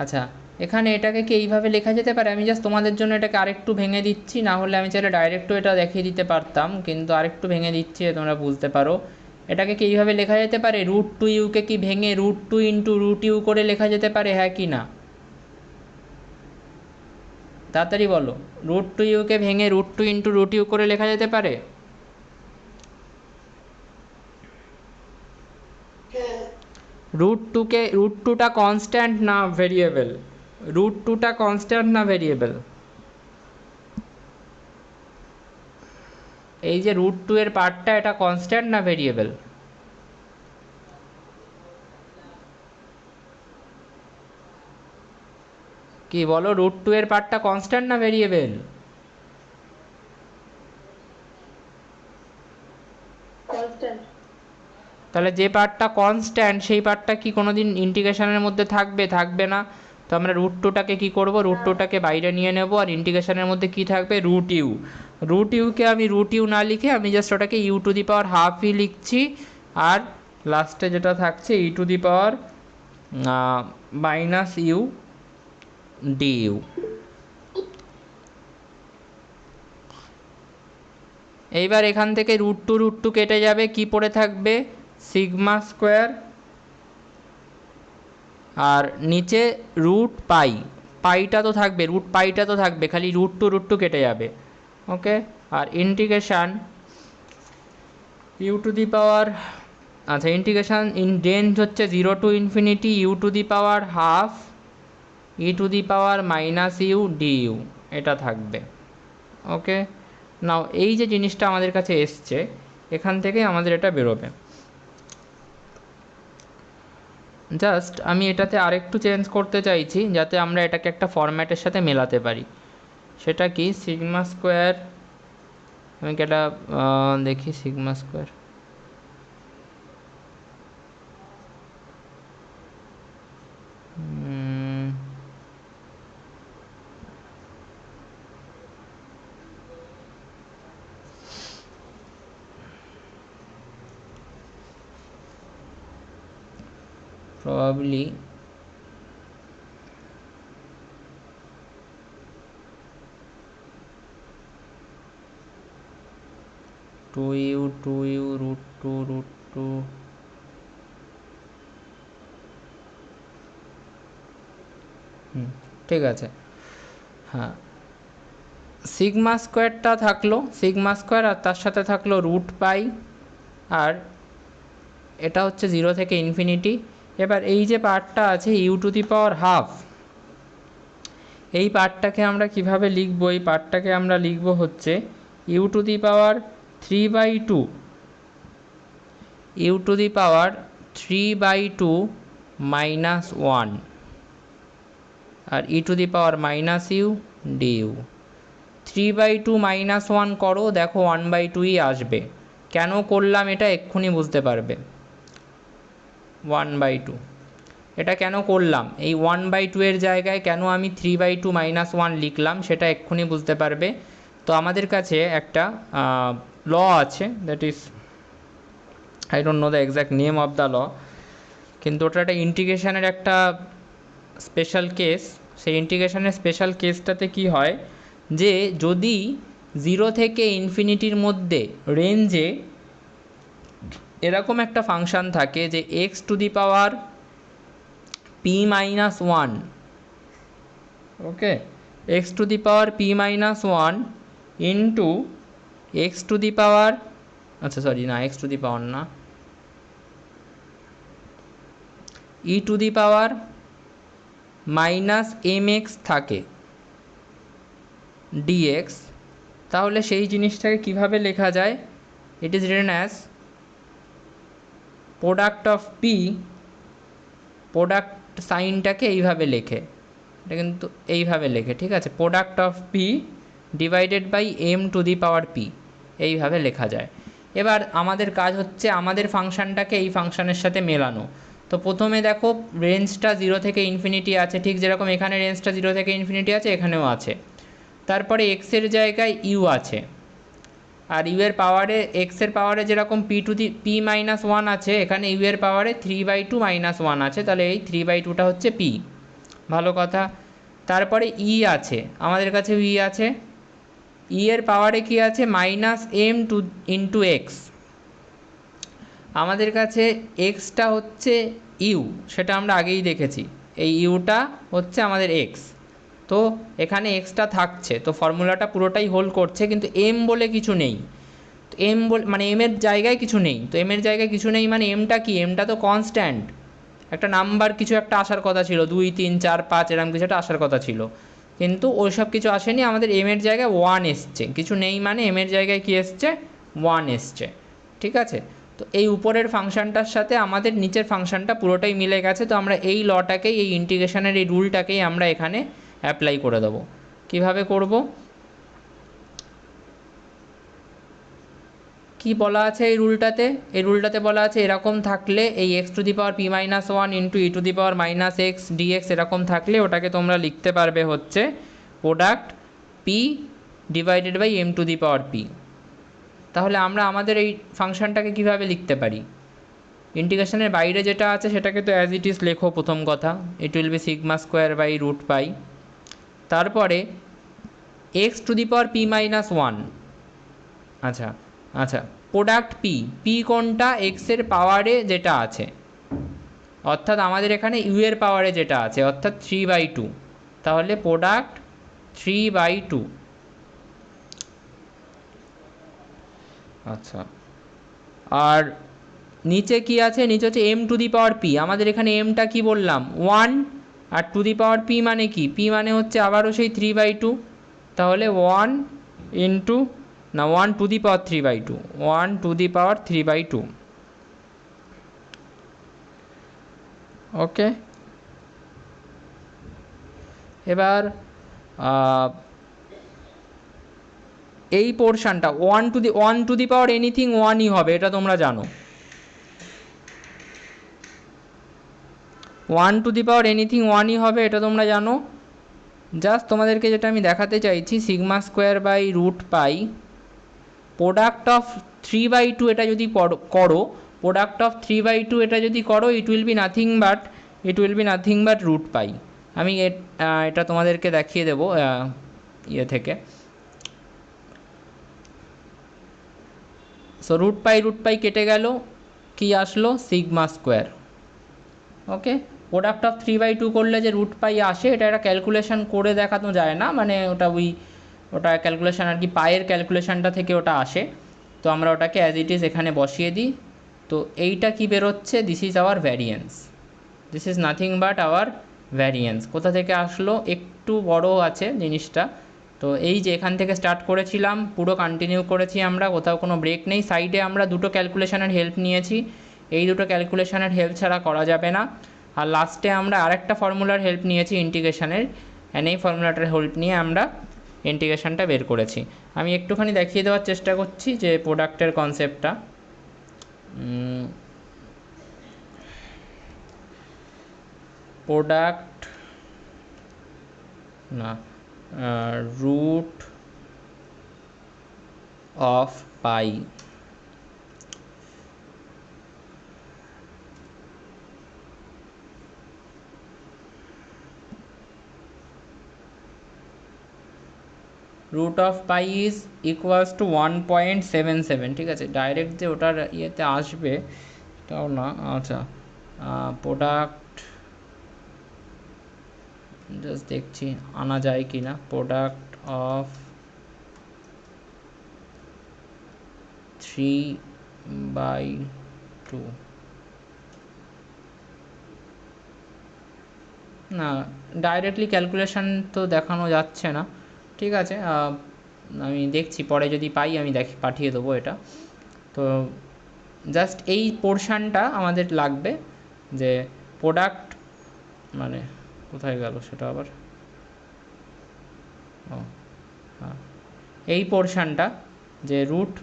আচ্ছা, এখানে এটাকে কি এইভাবে লেখা যেতে পারে? আমি জাস্ট তোমাদের জন্য এটাকে আরেকটু ভেঙে দিচ্ছি, না হলে আমি চাইলে ডাইরেক্টও এটা দেখিয়ে দিতে পারতাম, কিন্তু আরেকটু ভেঙে দিচ্ছি তোমরা বুঝতে পারো। এটাকে কি এইভাবে লেখা যেতে পারে, রুট টু ইউকে কি ভেঙে root two into root u করে লেখা যেতে পারে, হ্যাঁ কি না? তাড়াতাড়ি বলো, রুট টু ইউকে ভেঙে root two into root u করে লেখা যেতে পারে? রুট টুটা কনস্ট্যান্ট না ভেরিয়েবল? রুট টুটা কনস্ট্যান্ট না ভেরিয়েবল? এই যে রুট টু এর পার্টটা, এটা কনস্ট্যান্ট না ভেরিয়েবল? কি বলো, √2 এর পার্টটা কনস্ট্যান্ট না ভেরিয়েবল? কনস্ট্যান্ট। তাহলে যে পার্টটা কনস্ট্যান্ট সেই পার্টটা কি কোনোদিন ইন্টিগ্রেশনের মধ্যে থাকবে? থাকবে না। তো আমরা √2টাকে কী করবো, না। √2টাকে বাইরে নিয়ে নেব, আর ইন্টিগ্রেশনের মধ্যে কি থাকবে, √u। √uকে আমি √u না লিখে আমি জাস্ট ওটাকে u⁻½ লিখছি, আর লাস্টে যেটা থাকছে e⁻−u du। এইবার এখান থেকে √2 কেটে যাবে, কি পড়ে থাকবে, σ², আর নিচে √π, পাইটা তো থাকবে, √πটা তো থাকবে, খালি √2 কেটে যাবে। ওকে, আর ইন্টিগ্রেশান আচ্ছা, ইন্টিগ্রেশান রেঞ্জ হচ্ছে 0 to ∞ u⁻½ e⁻−u du, এটা থাকবে। ওকে, নাও এই যে জিনিসটা আমাদের কাছে এসছে, এখান থেকে আমাদের এটা বেরোবে। জাস্ট আমি এটাতে আরেকটু চেঞ্জ করতে চাইছি যাতে আমরা এটাকে একটা ফরম্যাটের সাথে মেলাতে পারি। সেটা কি, σ², আমি কি এটা দেখি, σ², প্রবাবলি √2 ঠিক আছে। হ্যাঁ, σ²টা থাকলো, σ², আর তার সাথে থাকলো √π, আর এটা হচ্ছে 0 থেকে ∞। এবার এই যে পার্টটা আছে u⁻½ এই পার্টটাকে আমরা কিভাবে লিখবো, এই পার্টটাকে আমরা লিখবো হচ্ছে u⁻3/2 u⁻3/2 আর e⁻−u du। 3/2 -1 করো, দেখো 1/2ই আসবে। কেন করলাম এটা এক্ষুনি বুঝতে পারবে। 1/2 এটা কেন করলাম, এই 1/2 এর জায়গায় কেন আমি 3/2 -1 লিখলাম সেটা এক্ষুনি বুঝতে পারবে। তো আমাদের কাছে একটা ল আছে, that is, I don't know the exact name of the law, কিন্তু ওটা একটা ইন্টিগ্রেশনের একটা স্পেশাল কেস। সেই ইন্টিগ্রেশনের স্পেশাল কেসটাতে কি হয়, যে যদি 0 থেকে ∞ মধ্যে রেঞ্জে এরকম একটা ফাংশান থাকে যে x⁻p−1, ওকে, x⁻p−1 ইন্টু আচ্ছা সরি, না না, e⁻−mx থাকে dx, তাহলে সেই জিনিসটাকে কিভাবে লেখা যায়, it is written as product of p, product সাইনটাকে এইভাবে লেখে, এটা কিন্তু এইভাবে লেখে, ঠিক আছে, product of p divided by m⁻p, এইভাবে লেখা যায়। এবার আমাদের কাজ হচ্ছে আমাদের ফাংশানটাকে এই ফাংশানের সাথে মেলানো। তো প্রথমে দেখো রেঞ্জটা 0 থেকে ∞ আছে, ঠিক যেরকম এখানে রেঞ্জটা 0 থেকে ∞ আছে, এখানেও আছে। তারপরে এক্সের জায়গায় ইউ আছে, আর ইউ এর পাওয়ারে, এক্সের পাওয়ারে যেরকম p−1 আছে, এখানে ইউ এর পাওয়ারে 3/2 -1 আছে, তাহলে এই 3/2টা হচ্ছে p, ভালো কথা। তারপরে ই আছে, আমাদের কাছে ই আছে, ই এর পাওয়ারে কি আছে, -m ইন্টু এক্স, আমাদের কাছে এক্সটা হচ্ছে ইউ, সেটা আমরা আগেই দেখেছি, এই ইউটা হচ্ছে আমাদের এক্স। তো এখানে এক্সটা থাকছে, তো ফর্মুলাটা পুরোটাই হোল্ড করছে, কিন্তু এম বলে কিছু নেই। তো এম মানে এমের জায়গায় কিছু নেই, তো এমের জায়গায় কিছু নেই মানে এমটা কি, এমটা তো কনস্ট্যান্ট, একটা নাম্বার কিছু একটা আসার কথা ছিল, 2 3 4 5 এরকম কিছু একটা আসার কথা ছিল, কিন্তু ওই সব কিছু আসেনি, আমাদের এমের জায়গায় 1 এসছে, কিছু নেই মানে এমের জায়গায় কি এসছে, 1 এসছে, ঠিক আছে। তো এই উপরের ফাংশানটার সাথে আমাদের নিচের ফাংশানটা পুরোটাই মিলে গেছে, তো আমরা এই লটাকেই, এই ইন্টিগ্রেশনের এই রুলটাকেই আমরা এখানে অ্যাপ্লাই করে দেবো। কিভাবে করব, কি বলা আছে এই রুলটাতে? এই রুলটাতে বলা আছে এরকম থাকলে এই X to the power P minus one into E to the power minus X dx এরকম থাকলে ওটাকে তোমরা লিখতে পারবে হচ্ছে product P divided by M to the power P. তাহলে আমরা আমাদের এই ফাংশনটাকে কিভাবে লিখতে পারি? ইন্টিগ্রেশনের বাইরে যেটা আছে সেটাকে তো অ্যাজ ইট ইজ লেখো প্রথম কথা, it will be sigma square by root pi. তারপরে x to the power P minus one, আচ্ছা আচ্ছা, প্রোডাক্ট পি, পি কোনটা? এক্সের পাওয়ারে যেটা আছে, অর্থাৎ আমাদের এখানে ইউ এর পাওয়ারে যেটা আছে, অর্থাৎ 3/2। তাহলে প্রোডাক্ট 3/2। আচ্ছা, আর নিচে কি আছে? নিচে হচ্ছে M to the power P. আমাদের এখানে এমটা কি বললাম? 1। আর টু দি পাওয়ার পি মানে কি? পি মানে হচ্ছে আবারও সেই 3/2। তাহলে 1 ইন্টু, না 1 two the power 3/2, 1 two the পাওয়ার 3/2। ওকে, এবার এই পোর্শনটা 1 টু দি পাওয়ার এনিথিং 1ই হবে, এটা তোমরা জানো। 1 টু দি পাওয়ার এনিথিং 1ই হবে, এটা তোমরা জানো। জাস্ট তোমাদেরকে যেটা আমি দেখাতে চাইছি, sigma square by root pi product of 3/2 এটা যদি করো, প্রোডাক্ট অফ 3/2 এটা যদি করো, it will be nothing but root pi. আমি এটা তোমাদেরকে দেখিয়ে দেবো ইয়ে থেকে। সো রুট পাই কেটে গেল, কি আসলো? Sigma square. Okay, product of 3/2 করলে যে রুট পাই আসে, এটা একটা ক্যালকুলেশন করে দেখানো যায় না, মানে ওটা ক্যালকুলেশন আর কি, পায়ের ক্যালকুলেশনটা থেকে ওটা আসে। তো আমরা ওটাকে অ্যাজ ইট ইজ এখানে বসিয়ে দিই। তো এইটা কি বেরোচ্ছে? This is our variance, this is nothing but hour variance. কোথা থেকে আসলো? একটু বড় আছে জিনিসটা। তো এই যে এখান থেকে স্টার্ট করেছিলাম, পুরো কন্টিনিউ করেছি আমরা, কোথাও কোনো ব্রেক নেই। সাইডে আমরা দুটো ক্যালকুলেশনের হেল্প নিয়েছি, এই দুটো ক্যালকুলেশনের হেল্প ছাড়া করা যাবে না। আর লাস্টে আমরা আরেকটা ফর্মুলার হেল্প নিয়েছি ইন্টিগ্রেশনের, অ্যান্ড এই ফর্মুলাটার হেল্প নিয়ে আমরা ইন্টিগ্রেশনটা বের করেছি। আমি একটুখানি দেখিয়ে দেওয়ার চেষ্টা করছি যে প্রোডাক্টের কনসেপ্টটা। প্রোডাক্ট না, root of pi root of pi is equals to 1.77। ঠিক আছে, ডাইরেক্ট যে ওটার ইয়েতে আসবে তাও না। আচ্ছা, প্রোডাক্ট জাস্ট দেখছি আনা যায় কি না। প্রোডাক্ট অফ 3/2 না, ডাইরেক্টলি ক্যালকুলেশন তো দেখানো যাচ্ছে না। ঠিক আছে, আমি দেখছি, পরে যদি পাই আমি পাঠিয়ে দেবো এটা। তো জাস্ট এই পোর্শানটা আমাদের লাগবে, যে প্রোডাক্ট মানে কোথায় গেল সেটা আবার, ও হ্যাঁ, এই পোর্শানটা যে রুট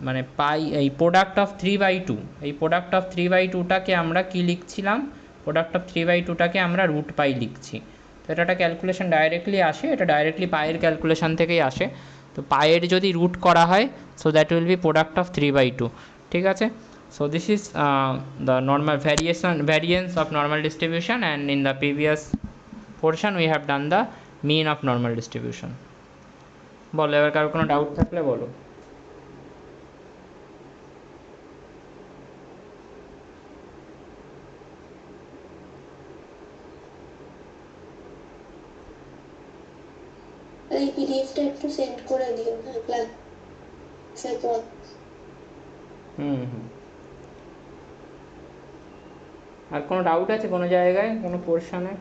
মানে পাই, এই প্রোডাক্ট অফ 3/2, এই প্রোডাক্ট অফ 3/2টাকে আমরা কি লিখছিলাম? প্রোডাক্ট অফ 3/2টাকে আমরা রুট পাই লিখছি। তো এটা একটা ক্যালকুলেশন ডাইরেক্টলি আসে, এটা ডাইরেক্টলি পায়ের ক্যালকুলেশন থেকেই আসে। তো পায়ের যদি রুট করা হয়, so that will B product of 3/2। ঠিক আছে, so this is the normal variance of normal distribution, and in the previous portion we have done the mean of normal distribution. বলো, এবার কারো কোনো ডাউট থাকলে বলো। এই পিডিএফটা একটু সেন্ড করে দিও, হ্যাঁ, ক্লাসের পর। হুম। আর কোনো ডাউট আছে কোনো জায়গায়, কোনো পোর্শনে?